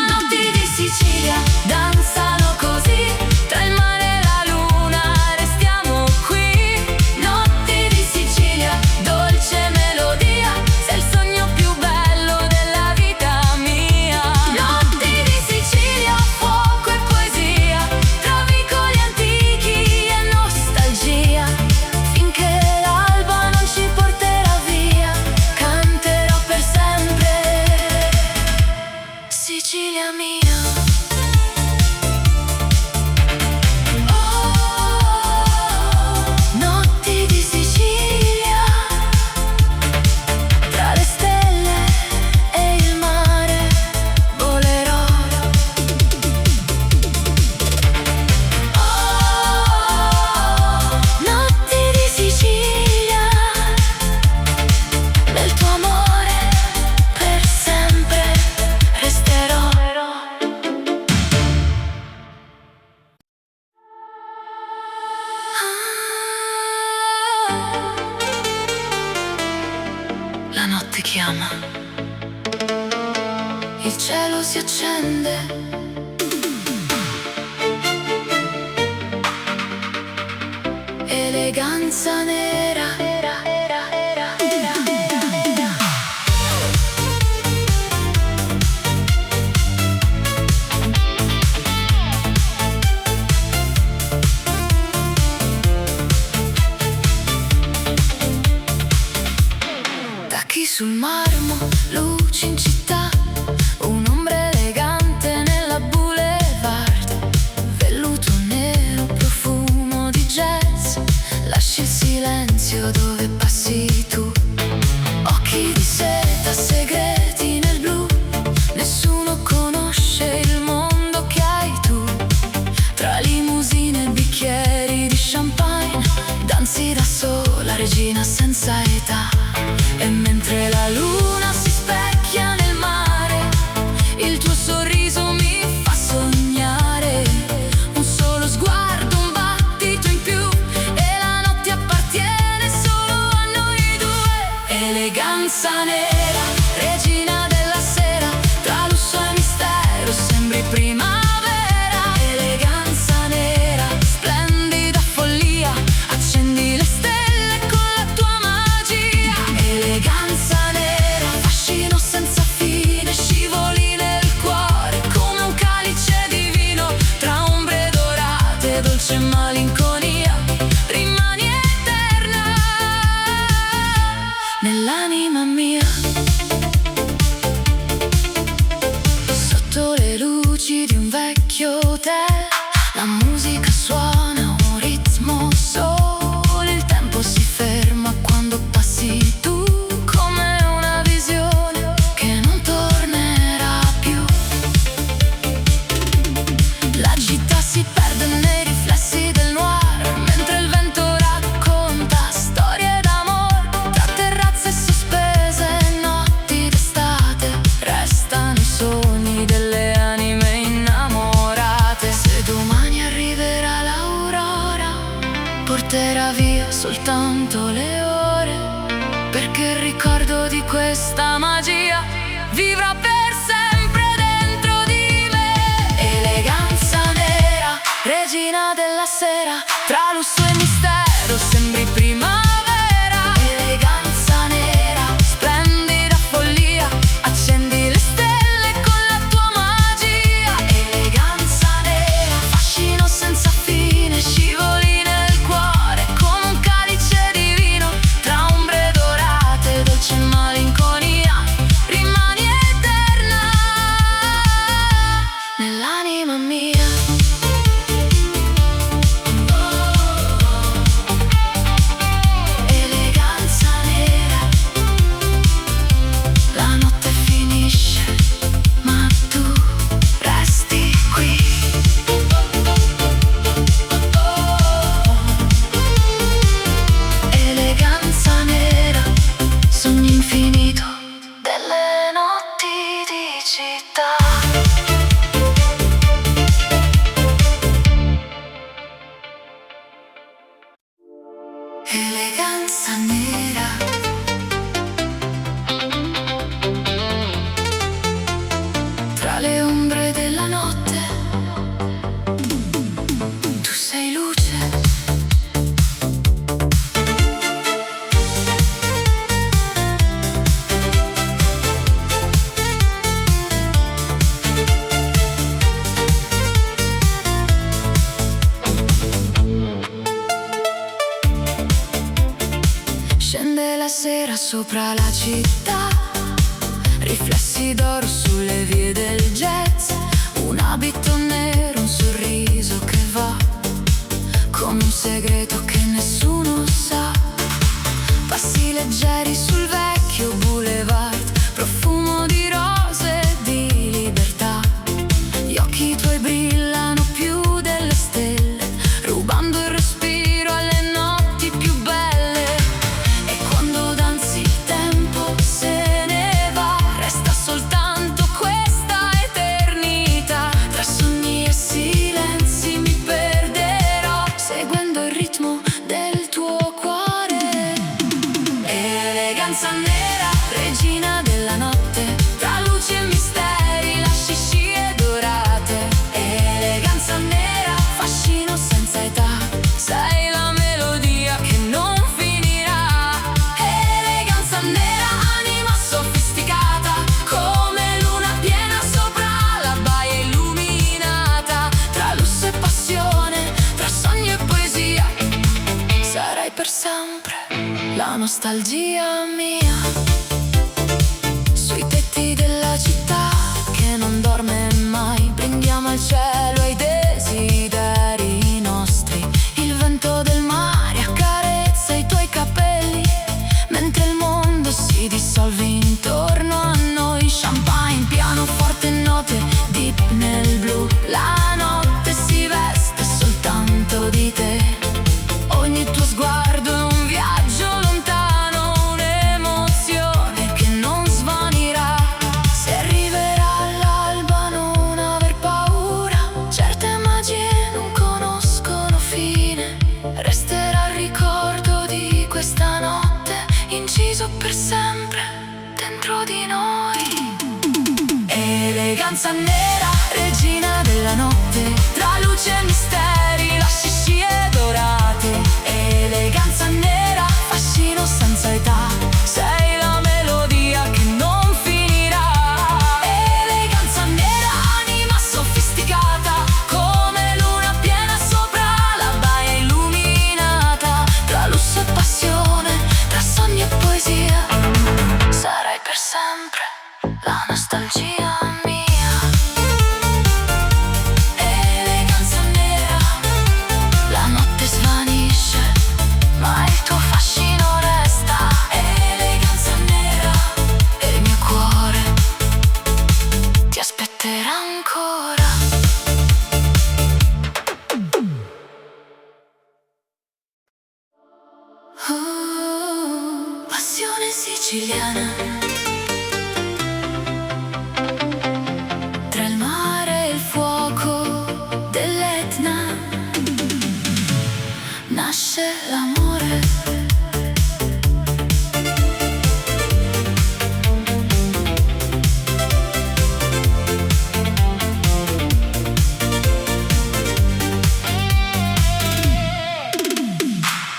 Notti di Sicilia danzano così, tra il mare e la luna restiamo qui. Notti di Sicilia, dolce melodia, sei il sogno più bello della vita mia. Notti di Sicilia, fuoco e poesia, tra vicoli antichi e nostalgia. Finché l'alba non ci porterà via, canterò per sempre Sicilia mia. Notti di Sicilia, tra le stelle e il mare volerò. Notti di Sicilia, nel tuo amore per sempre resterò. La notte chiama, il cielo si accende, eleganza nera. Tacchi sul marmo, luci in città, un'ombra elegante nella boulevard. Velluto nero, profumo di jazz, lasci il silenzio dove passi tu. Occhi di seta, segreti nel blu, nessuno conosce il mondo che hai tu. Tra limousine e bicchieri di champagne, danzi da sola, regina senza età. E mentre la luna si specchia nel mare, il tuo sorriso mi fa sognare. Un solo sguardo, un battito in più, e la notte appartiene solo a noi due. Eleganza nera, regina della sera, tra lusso e mistero sembri primavera. Eleganza nera, splendida follia, accendi le stelle con la tua magia. Eleganza nera, fascino senza fine, scivoli nel cuore come un calice di vino. Tra ombre dorate, dolce malinconia, rimani eterna nell'anima mia. Sotto le luci di un vecchio hotel, la musica suona un ritmo solo. Il tempo si ferma quando passi tu, come una visione che non tornerà più. La città si perde nei riflessi del noir, mentre il vento racconta storie d'amore. Tra terrazze sospese e notti d'estate, restano i sogni delle anime innamorate. Se domani arriverà l'aurora, porterà via soltanto le ore, perché il ricordo di questa magia vivrà per sempre dentro di me. Eleganza nera, regina della sera, tra lusso e mistero sembri primavera. Eleganza nera, splendida follia, accendi le stelle con la tua magia. Eleganza nera, fascino senza fine, scivoli nel cuore come un calice di vino. Tra ombre dorate, dolce malinconia, rimani sopra la città, riflessi d'oro sulle vie del jazz, un abito nero, un sorriso che va come un segreto che nessuno sa. Passi leggeri sul vecchio boulevard, profumo di rose e di libertà. Gli occhi tuoi brillano più delle stelle, rubando il respiro alle notti più belle. E quando danzi il tempo se ne va, resta soltanto questa eternità. Tra sogni e silenzi mi perderò, seguendo il ritmo del tuo cuore. Eleganza nera, regina della notte, tra luci e misteri, lasci scie dorate. Eleganza nera, fascino senza età, sei la melodia che non finirà. Eleganza nera, anima sofisticata, come luna piena sopra la baia illuminata. Tra lusso e passione, tra sogno e poesia, sarai per sempre la nostalgia mia. Sui tetti della città che non dorme mai, brindiamo al cielo ai desideri nostri. Il vento del mare accarezza i tuoi capelli, mentre il mondo si dissolve intorno a noi. Champagne, pianoforte e note deep nel blu, la notte si veste soltanto di te. Ogni tuo sguardo è un viaggio lontano, un'emozione che non svanirà. Se arriverà all'alba non aver paura, certe magie non conoscono fine. Resterà il ricordo di questa notte, inciso per sempre dentro di noi. Eleganza nera, regina della notte, tra luce e misteri, lasci scie dorate. Eleganza nera, fascino senza età, sei la melodia che non finirà. Eleganza nera, anima sofisticata, come luna piena sopra la baia illuminata. Tra lusso e passione, tra sogni e poesia, sarai per sempre la nostalgia mia. Eleganza nera, la notte svanisce, ma il tuo fascino resta. Eleganza nera, e il mio cuore ti aspetterà ancora. Passione siciliana, tra il mare e il fuoco dell'Etna nasce l'amore.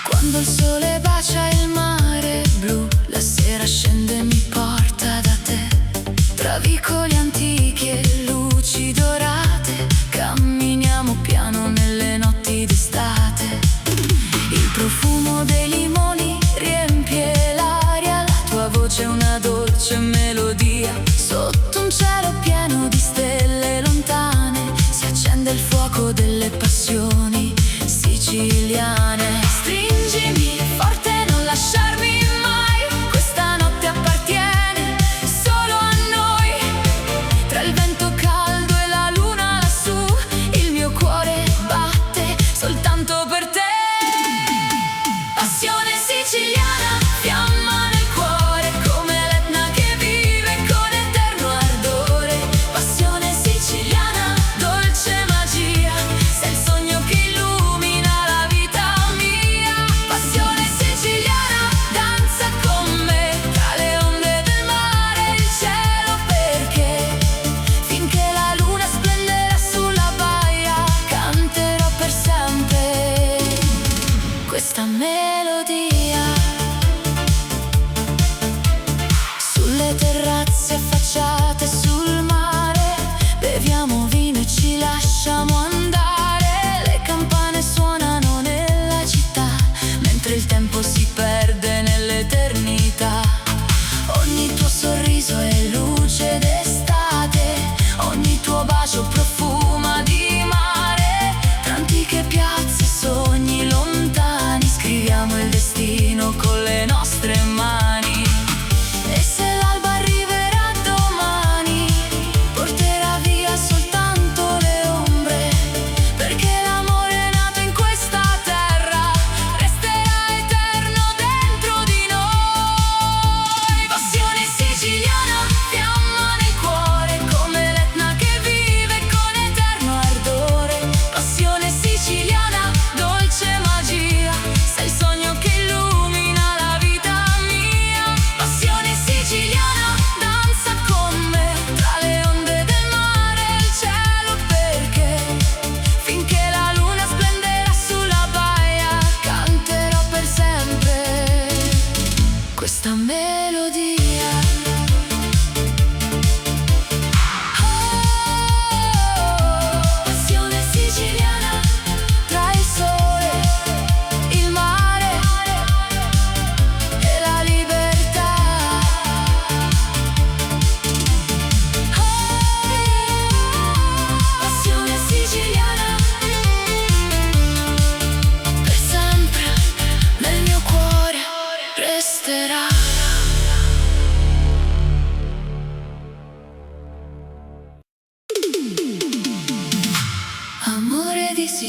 Quando il sole bacia il mare blu, la sera scende e mi porta da te. Tra vicoli antichi e luci dorate, camminiamo piano nelle notti d'estate. Il profumo dei limoni riempie l'aria, la tua voce è una dolce melodia. Sotto un cielo pieno di stelle lontane si accende il fuoco delle passioni siciliane. Stringimi forte, non lasciarmi mai, questa notte appartiene solo a noi.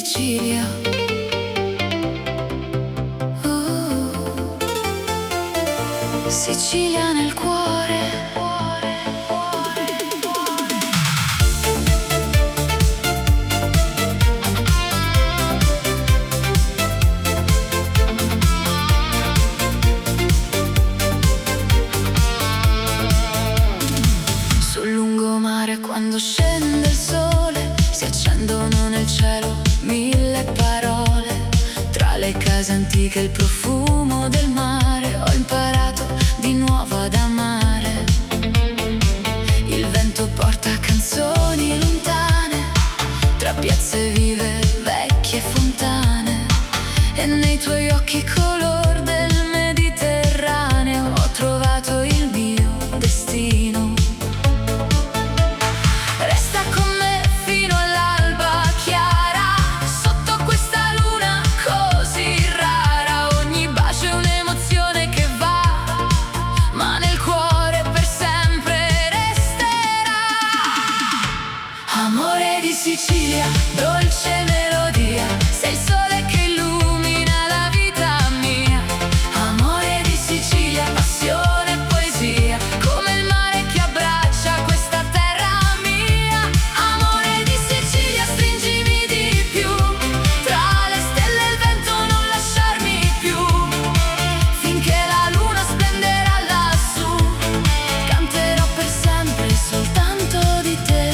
Sicilia. Sicilia nel cuore. Sul lungomare quando scende il sole si accendono nel cielo mille parole. Tra le case antiche il profumo del mare, ho imparato di nuovo ad amare. Il vento porta canzoni lontane, tra piazze vive, vecchie fontane. E nei tuoi occhi color del Mediterraneo ho trovato il mio destino. Resta con me fino all'alba chiara, sotto questa luna così rara. Ogni bacio è un'emozione che va, ma nel cuore per sempre resterà. Amore di Sicilia, dolce melodia, sei il sole che illumina la vita mia. Amore di Sicilia, passione e poesia, come il mare che abbraccia questa terra mia. Amore di Sicilia, stringimi di più, tra le stelle e il vento non lasciarmi più, finché la luna splenderà lassù, canterò per sempre soltanto di te.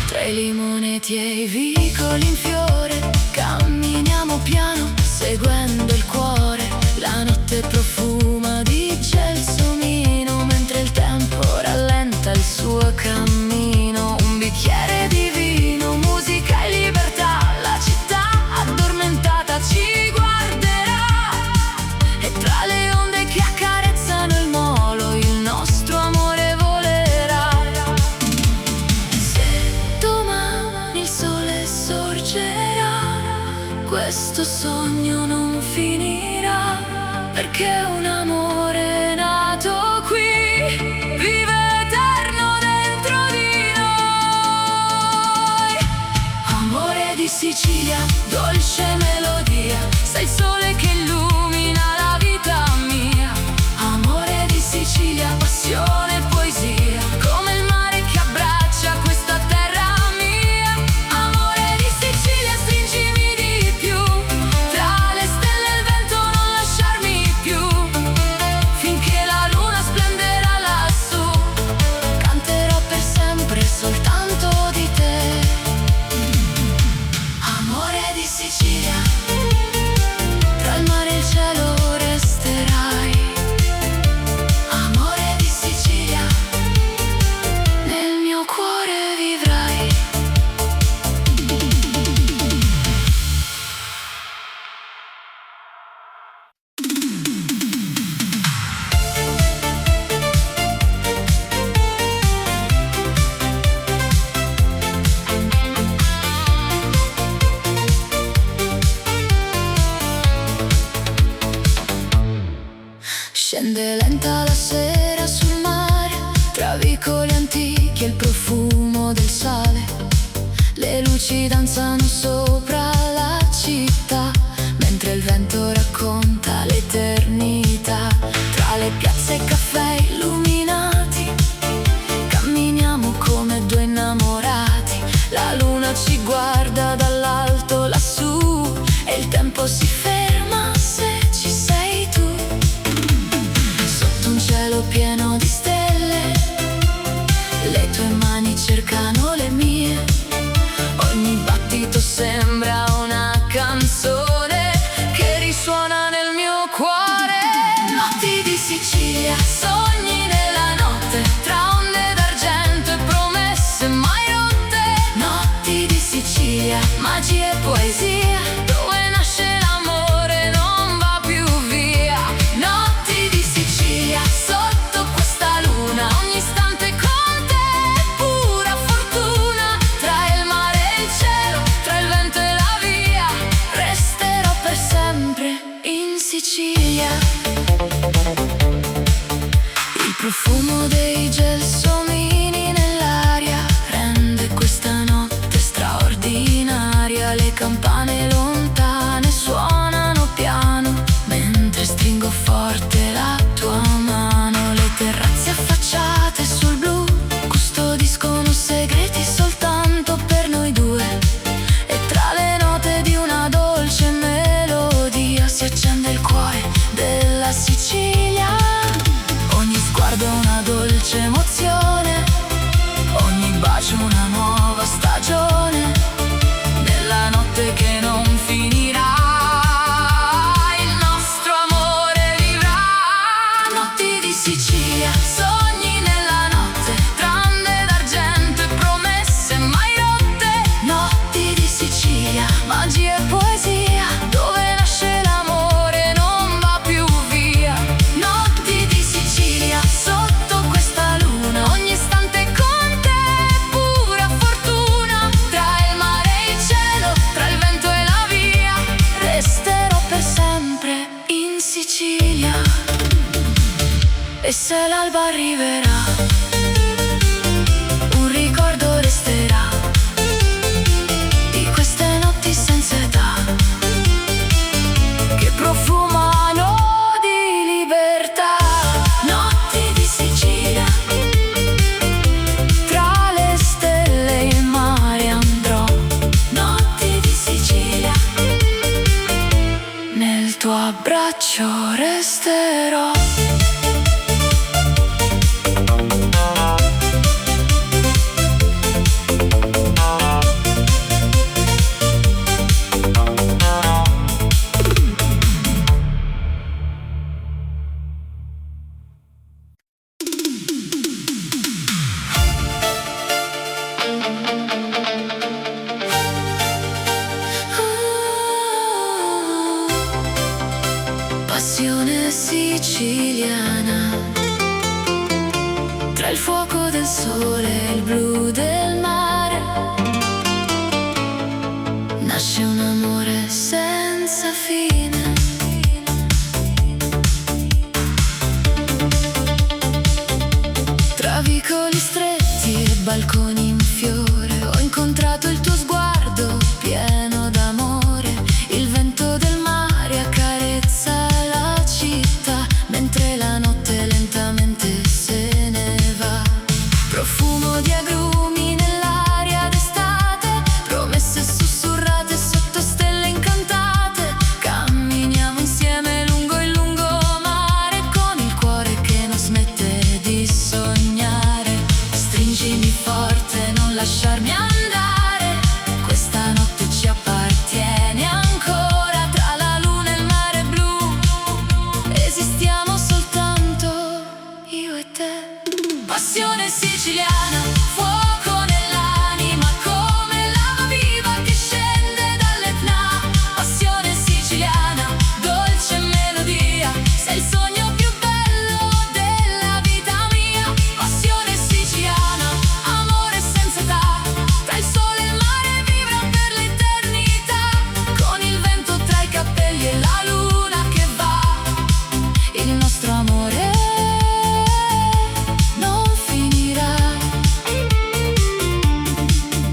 Tra i limoneti e i vicoli in fiore camminiamo piano seguendo il cuore. La notte profuma di gelsomino mentre il tempo rallenta il suo cammino. Un bicchiere di vino, musica e libertà, la città addormentata ci guarderà. E tra le onde che accarezzano il molo il nostro amore volerà. Se domani il sole sorgerà, questo sogno non finirà, perché un amore nato qui vive eterno dentro di noi. Amore di Sicilia, dolce melodia, sei il sole che illumina la vita mia. Amore di Sicilia, passione e poesia, come il mare che abbraccia questa terra mia. Amore di Sicilia, stringimi di più, tra le stelle e il vento non lasciarmi più, finché la luna splenderà lassù, canterò per sempre soltanto di te. Amore di Sicilia, tra il mare e il cielo resterai. Amore di Sicilia, nel mio cuore vivrai. Scende lenta la sera sul mare, tra vicoli antichi e il profumo del sale. Le luci danzano sopra la città, mentre il vento racconta l'eternità. Tra le piazze e caffè illuminati camminiamo come due innamorati. La luna ci guarda dall'alto lassù e il tempo si ferma se ci sei tu. Sotto un cielo pieno di stelle, le tue mani cercano le mie. Ogni battito sembra una canzone che risuona nel mio cuore. Notti di Sicilia, sogni nella notte, tra onde d'argento e promesse mai rotte. Notti di Sicilia, magia e poesia, dove nasce l'amore non va più via. Notti di Sicilia, sotto questa luna, ogni istante con te è pura fortuna. Tra il mare e il cielo, tra il vento e la via, resterò per sempre in Sicilia. Il profumo dei gelsomini nell'aria rende questa notte straordinaria. una dolce emozione, ogni bacio una nuova stagione, nella notte che non finirà, il nostro amore vivrà. Notti di Sicilia, sogni nella notte, tranne d'argento e promesse mai rotte. Notti di Sicilia, magia e poesia, dove nasce l'amore non va più via. Notti di Sicilia, sotto questa luna, ogni istante con te è pura fortuna. Tra il mare e il cielo, tra il vento e la via, resterò per sempre in Sicilia. E se l'alba arriverà, un ricordo resterà di queste notti senza età, che profumano di libertà. Notti di Sicilia, tra le stelle e il mare andrò. Notti di Sicilia, nel tuo abbraccio resterò. Passione siciliana, tra il fuoco del sole e il blu del mare, nasce un amore senza fine. Tra vicoli stretti e balconi in fiore, ho incontrato il tuo sguardo pieno d'amore. Il vento del mare accarezza la città, mentre la notte lentamente se ne va. Profumo di agrumi nell'aria d'estate, promesse sussurrate sotto stelle incantate. Camminiamo insieme lungo il lungomare, con il cuore che non smette di sognare. Stringimi forte, non lasciarmi andare, questa notte ci appartiene ancora. Tra la luna e il mare blu, esistiamo soltanto io e te. Passione siciliana, fuoco nell'anima, come lava viva che scende dall'Etna. Passione siciliana, dolce melodia, sei il sogno più bello della vita mia. Passione siciliana, amore senza età, tra il sole e il mare vivrà per l'eternità. Con il vento tra i capelli e la luna che va, il nostro amore non finirà.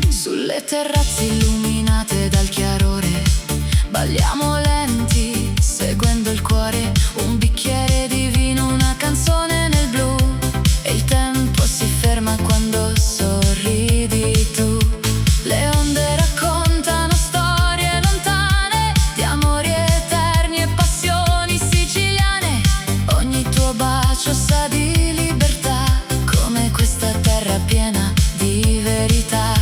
Sulle terrazze illuminate dal chiarore, balliamo lenti, seguendo il cuore. Un bicchiere di vino, una canzone nel blu, e il tempo si ferma quando sorridi tu. Le onde raccontano storie lontane, di amori eterni e passioni siciliane. Ogni tuo bacio sa di libertà, come questa terra piena di verità.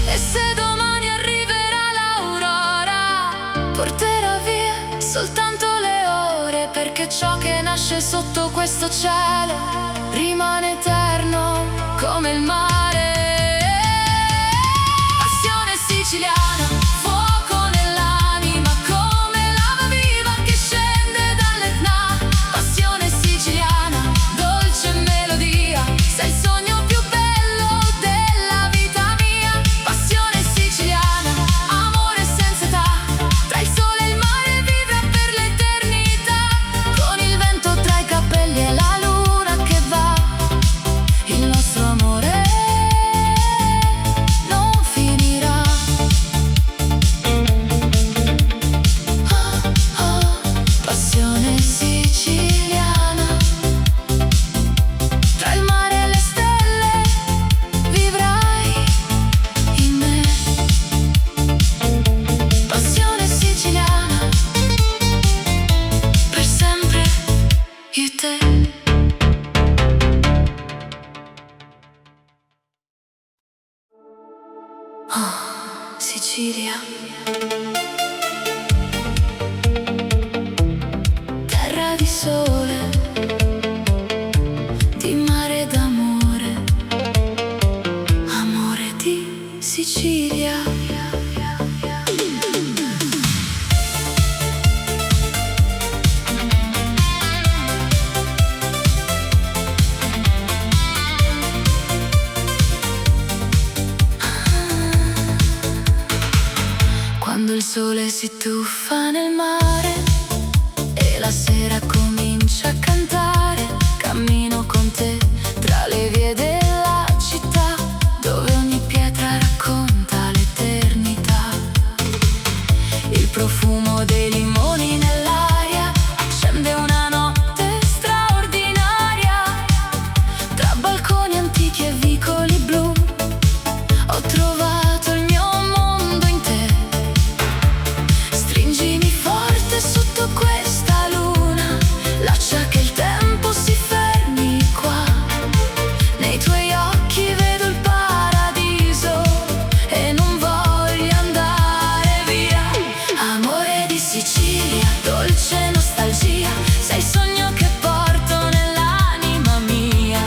E se domani arriverà l'aurora, porterà via soltanto le ore, perché ciò che nasce sotto questo cielo rimane eterno come il mare. Passione siciliana, fuoco nell'anima, come lava viva che scende dall'Etna. Passione siciliana, dolce melodia, sei il sogno più bello della vita mia. Passione siciliana, amore senza età, tra il sole e il mare vivrà per l'eternità. Con il vento tra i capelli e la luna che va, il nostro amore Sicilia. Terra di sole, di mare d'amore, amore di Sicilia. Quando il sole si tuffa nel mare e la sera comincia a cantare, cammino con te tra le vie della città, dove ogni pietra racconta l'eternità. Il profumo dei limoni nell'aria accende una notte straordinaria. Tra balconi antichi e vicoli blu ho trovato il mio mondo in te. Stringimi forte sotto questa luna, lascia che il tempo si fermi qua. Nei tuoi occhi vedo il paradiso e non voglio andare via. Amore di Sicilia, dolce nostalgia, sei il sogno che porto nell'anima mia.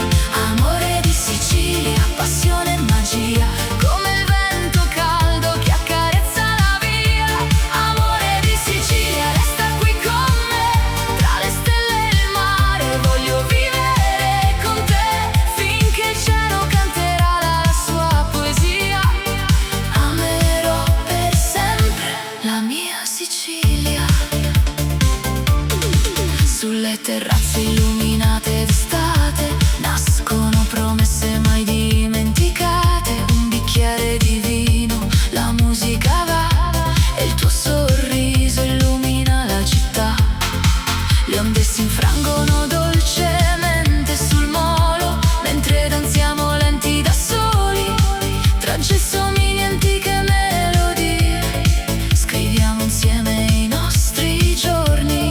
Amore di Sicilia, passione e magia, come il vento caldo che accarezza la via. Amore di Sicilia, resta qui con me, tra le stelle e il mare, voglio vivere con te, finché il cielo canterà la sua poesia. Amerò per sempre la mia Sicilia. Sulle terrazze illuminate d'estate nascono promesse mai dimenticate. Un bicchiere di vino, la musica va e il tuo sorriso illumina la città. Le onde si infrangono dolcemente sul molo, mentre danziamo lenti da soli. Tra gelsomini e antiche melodie scriviamo insieme i nostri giorni.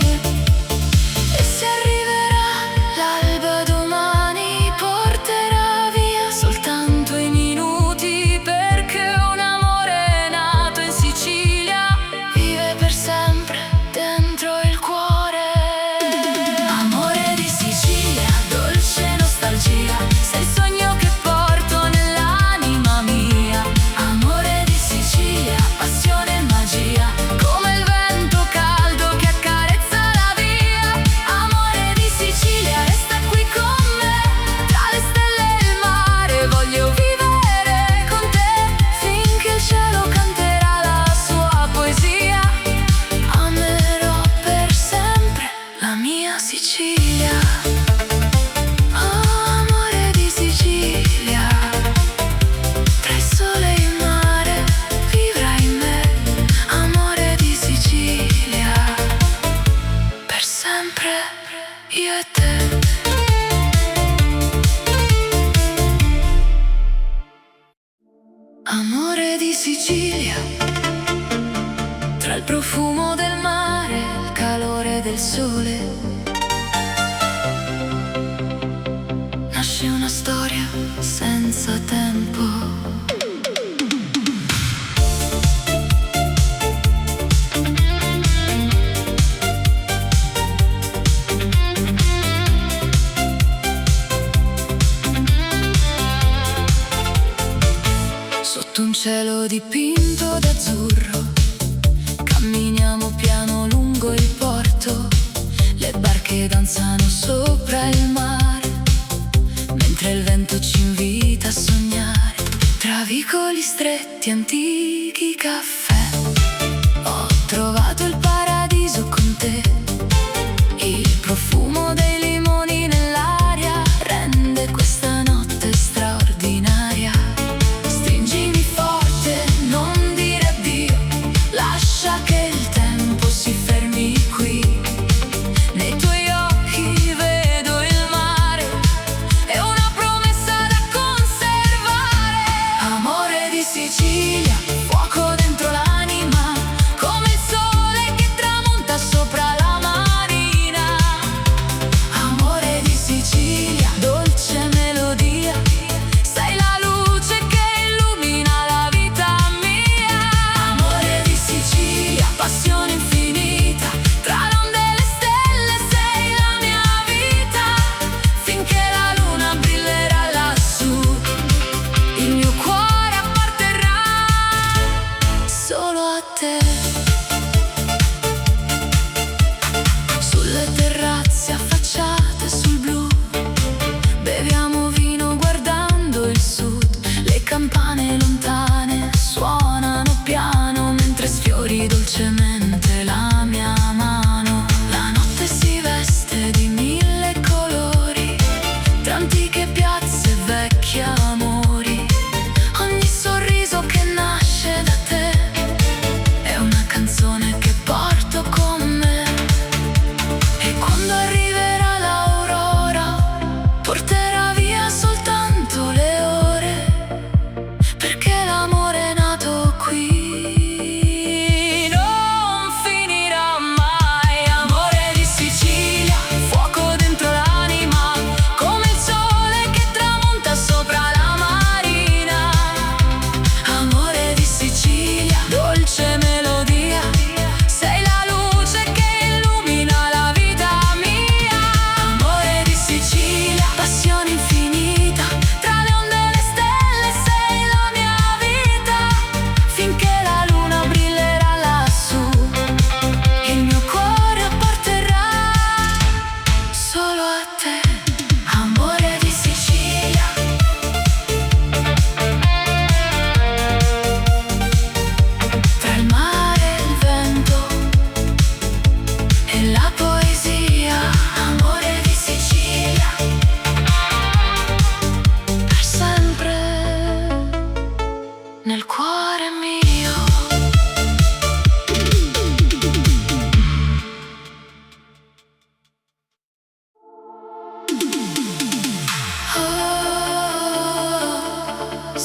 E se arriverà l'alba domani, porterà via soltanto i minuti, perché un amore nato in Sicilia vive per sempre dentro il cuore. Amore di Sicilia, dolce nostalgia, sei il sogno che porto nell'anima mia. Amore di Sicilia, passione e magia, come il vento caldo che accarezza la via. Amore di Sicilia, resta qui con me, tra le stelle e il mare, voglio vivere con te, finché il cielo canterà la sua poesia. Amerò per sempre la mia Sicilia. Oh, amore di Sicilia, tra il sole e il mare vivrai in me. Amore di Sicilia, per sempre io e te. Amore di Sicilia, tra il profumo del mare e il calore del sole, nasce una storia senza tempo. Sotto un cielo dipinto d'azzurro camminiamo piano lungo il porto. Le barche danzano sopra il mare, mentre il vento ci invita a sognare. Tra vicoli stretti, antichi caffè, ho trovato il paradiso con te. Il profumo dei limoni nell'aria rende questa notte straordinaria. Stringimi forte, non dire addio, lascia che il tempo si fermi qui. Nei tuoi occhi vedo il mare e una promessa da conservare. Amore di Sicilia, fuoco dentro l'anima, come il sole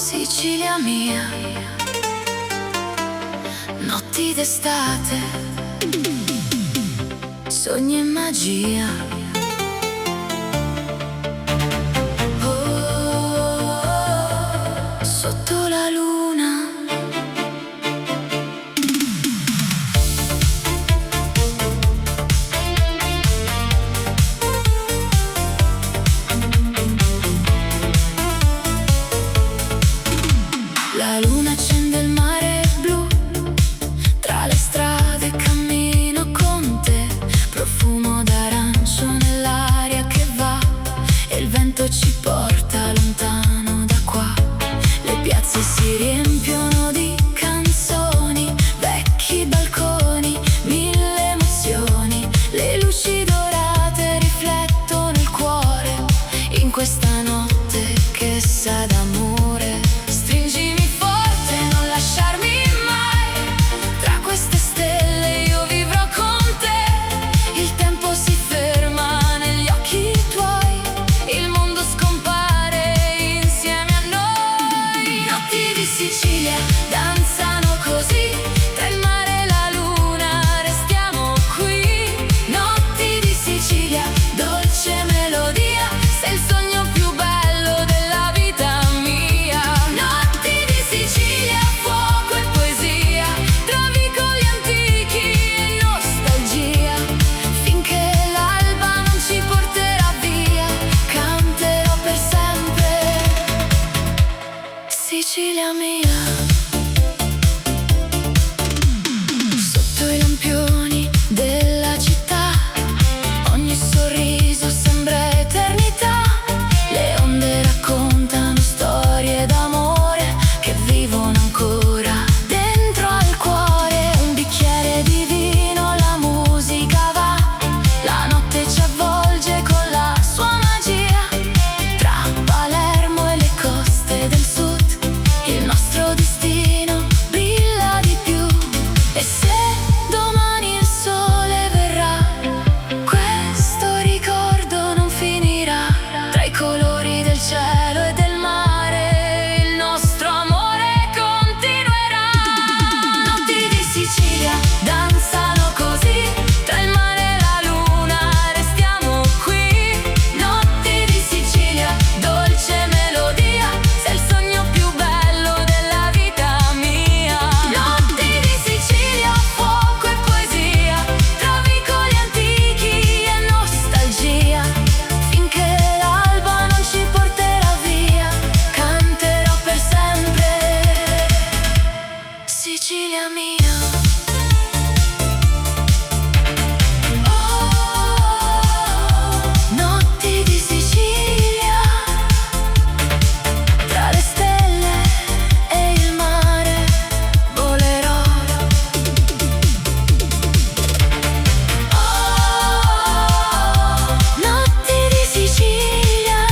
Sicilia mia, notti d'estate, sogni e magia. Oh, sotto la luna. La luna accende il mare blu, tra le strade cammino con te, profumo d'arancio nell'aria che va, e il vento ci porta lontano da qua. Le piazze si riempiono di canzoni, vecchi balconi, mille emozioni, le luci dorate riflettono il cuore, in questa notte che sa d'amore. Stringimi forte, non lasciarmi mai, tra queste stelle io vivrò con te. Il tempo si ferma negli occhi tuoi, il mondo scompare insieme a noi. Notti di Sicilia danzano così, tra il mare e la luna restiamo qui. Notti di Sicilia, dolce melodia, sei il sogno più bello della vita mia. Notti di Sicilia, fuoco e poesia, trovi con gli antichi e nostalgia, finché l'alba non ci porterà via, canterò per sempre. Sicilia mia. Sotto i lampioni della città, ogni sorriso sembra eternità. Le onde raccontano storie d'amore che vivono ancora dentro al cuore. Un bicchiere di vino, la musica va, la notte ci avvolge con la sua magia. Tra Palermo e le coste del sud, il nostro destino brilla di più. E se domani il sole verrà, questo ricordo non finirà. Tra i colori del cielo e del mare, il nostro amore continuerà. Notti di Sicilia danzano così, tra il mare e la luna restiamo qui. Notti di Sicilia, dolce melodia, sei il sogno più bello della vita mia. Notti di Sicilia, fuoco e poesia, trovi con gli antichi e nostalgia, finché l'alba non ci porterà via, canterò per sempre. Sicilia mia. Oh, notti di Sicilia, tra le stelle e il mare volerò. Oh, notti di Sicilia,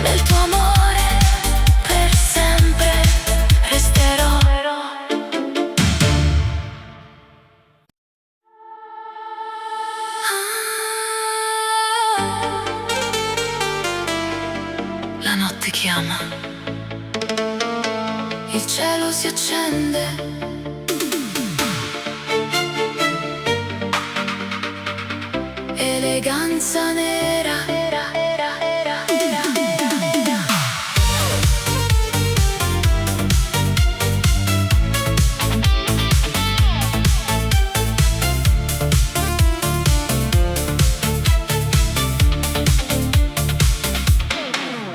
nel tuo amore per sempre resterò. La notte chiama, il cielo si accende, eleganza nera.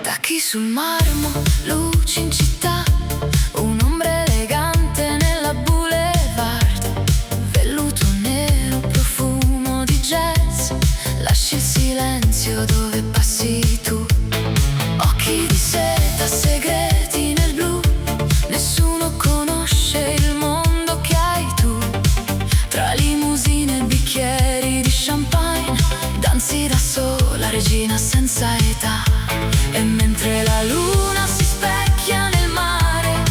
Tacchi sul marmo, luci in città, un'ombra elegante nella boulevard, velluto nero, profumo di jazz, lasci il silenzio dove passi tu. Occhi di seta, segreti nel blu, nessuno conosce il mondo che hai tu. Tra limousine e bicchieri di champagne, danzi da sola, regina senza età. E mentre la luna si specchia nel mare,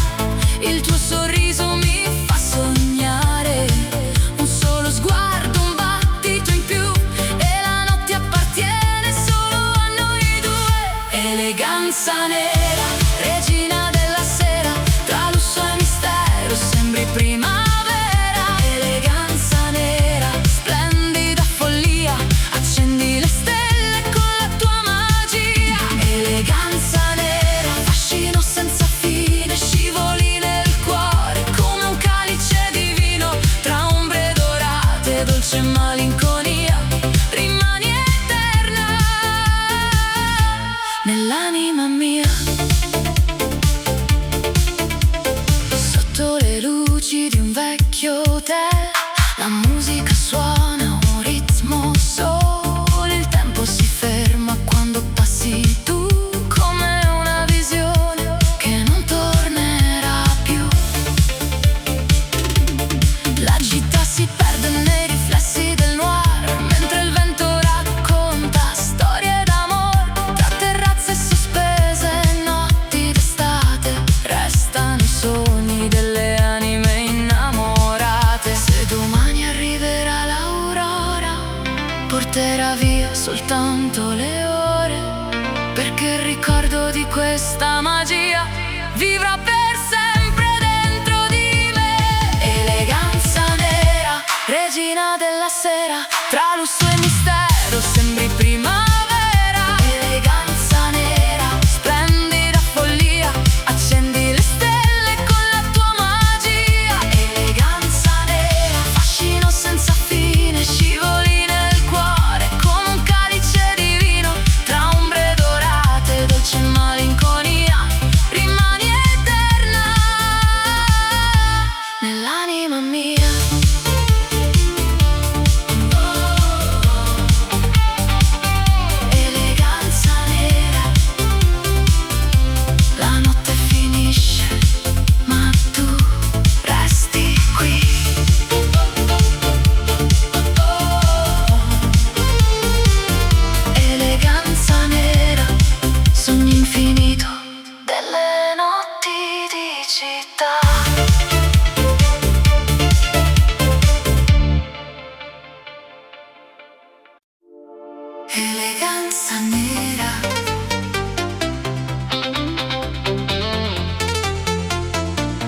il tuo sorriso mi fa sognare. Un solo sguardo, un battito in più, e la notte appartiene solo a noi due. Eleganza nera, che il ricordo di questa magia vivrà per sempre dentro di me. Eleganza nera, regina della sera, tra lusso e mistero sembri primavera. Eleganza nera, splendida follia, accendi le stelle con la tua magia. Eleganza nera, fascino senza fine, scivoli nel cuore come un calice di vino, tra ombre dorate, dolce malinconia, rimani eterna nell'anima mia. Eleganza nera,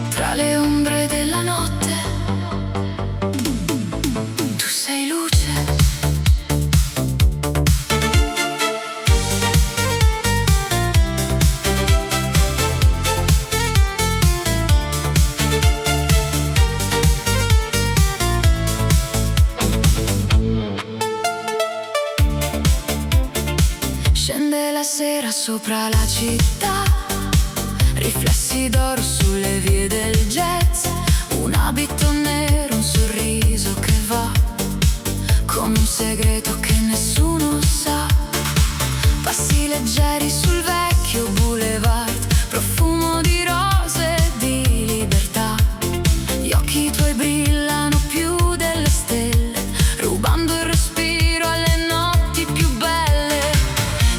tra le ombre della notte, tu sei luce. Scende la sera sopra la città, riflessi d'oro sulle vie del jazz, un abito nero, un sorriso che va come un segreto che nessuno sa. Passi leggeri sul vecchio boulevard, profumo di rose e di libertà. Gli occhi tuoi brillano più delle stelle, rubando il respiro alle notti più belle.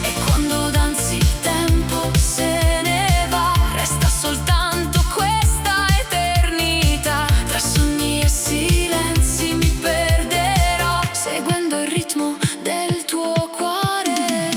E quando danzi il tempo se ne va, resta soltanto questa eternità. Tra sogni e silenzi mi perderò, seguendo il ritmo del tuo cuore.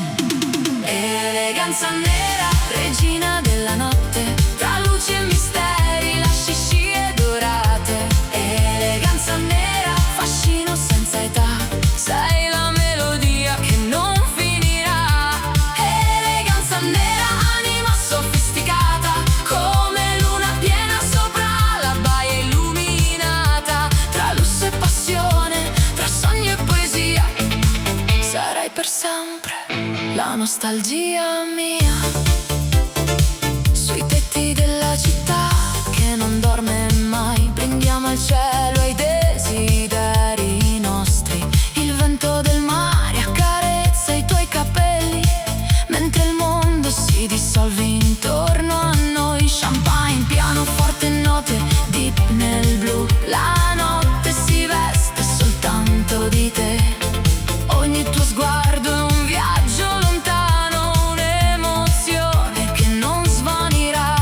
Eleganza nera, regina della notte, tra luci e misteri, lasci scie dorate. Eleganza nera, fascino senza età, sei la melodia che non finirà. Eleganza nera, anima sofisticata, come luna piena sopra la baia illuminata. Tra lusso e passione, tra sogno e poesia, sarai per sempre la nostalgia mia. Sui tetti della città che non dorme mai, brindiamo al cielo ai desideri nostri. Il vento del mare accarezza i tuoi capelli, mentre il mondo si dissolve intorno a noi. Champagne, pianoforte e note deep nel blu, la notte si veste soltanto di te. Ogni tuo sguardo è un viaggio lontano, un'emozione che non svanirà.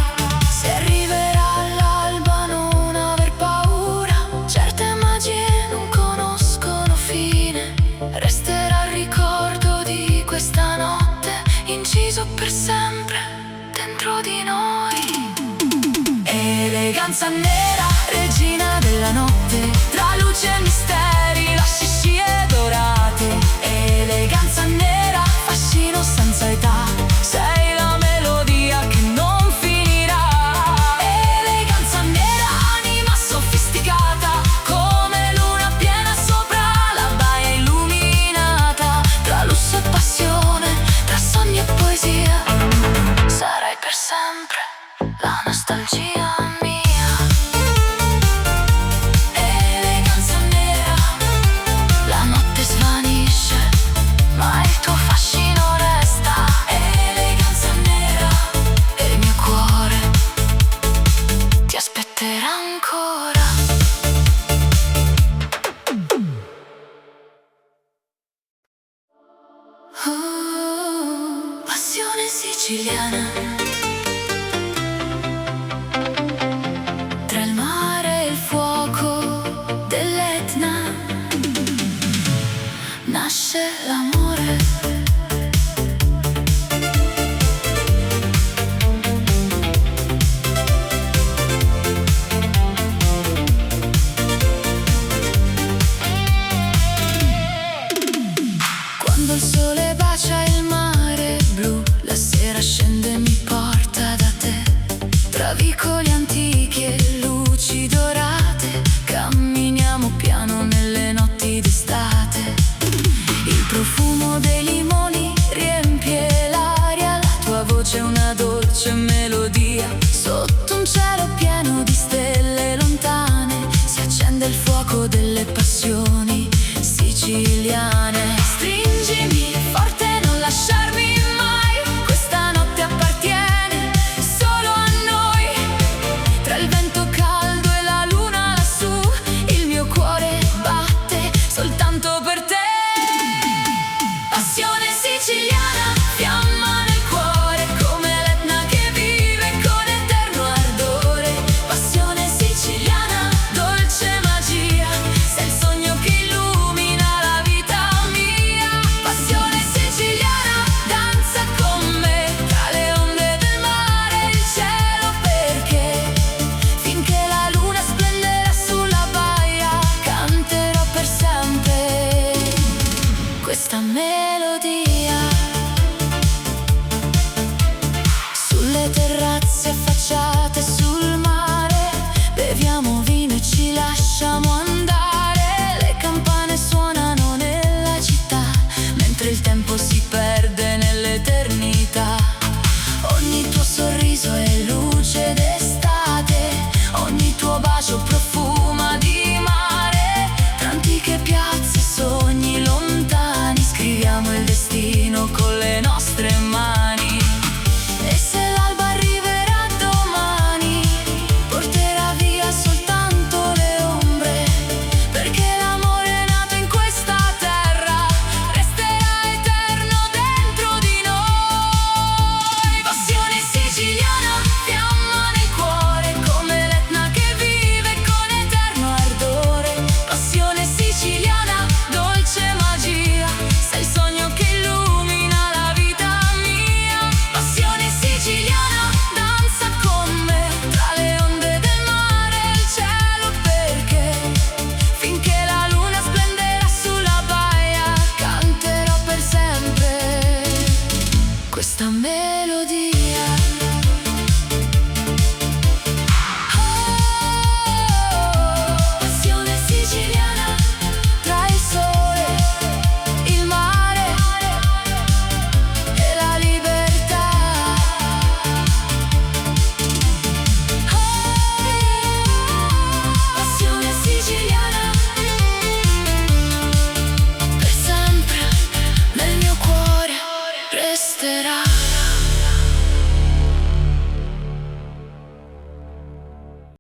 Se arriverà all'alba non aver paura, certe magie non conoscono fine. Resterà il ricordo di questa notte, inciso per sempre dentro di noi. Eleganza nera, regina della notte, tra luce e misteri, lasci scie dorate. Eleganza nera, fascino senza età, sei la melodia che non finirà. Eleganza nera, anima sofisticata, come luna piena sopra la baia illuminata. Tra lusso e passione, tra sogni e poesia, sarai per sempre la nostalgia mia. Eleganza nera, la notte svanisce, ma il tuo fascino resta. Eleganza nera, e il mio cuore ti aspetterà ancora. Passione siciliana.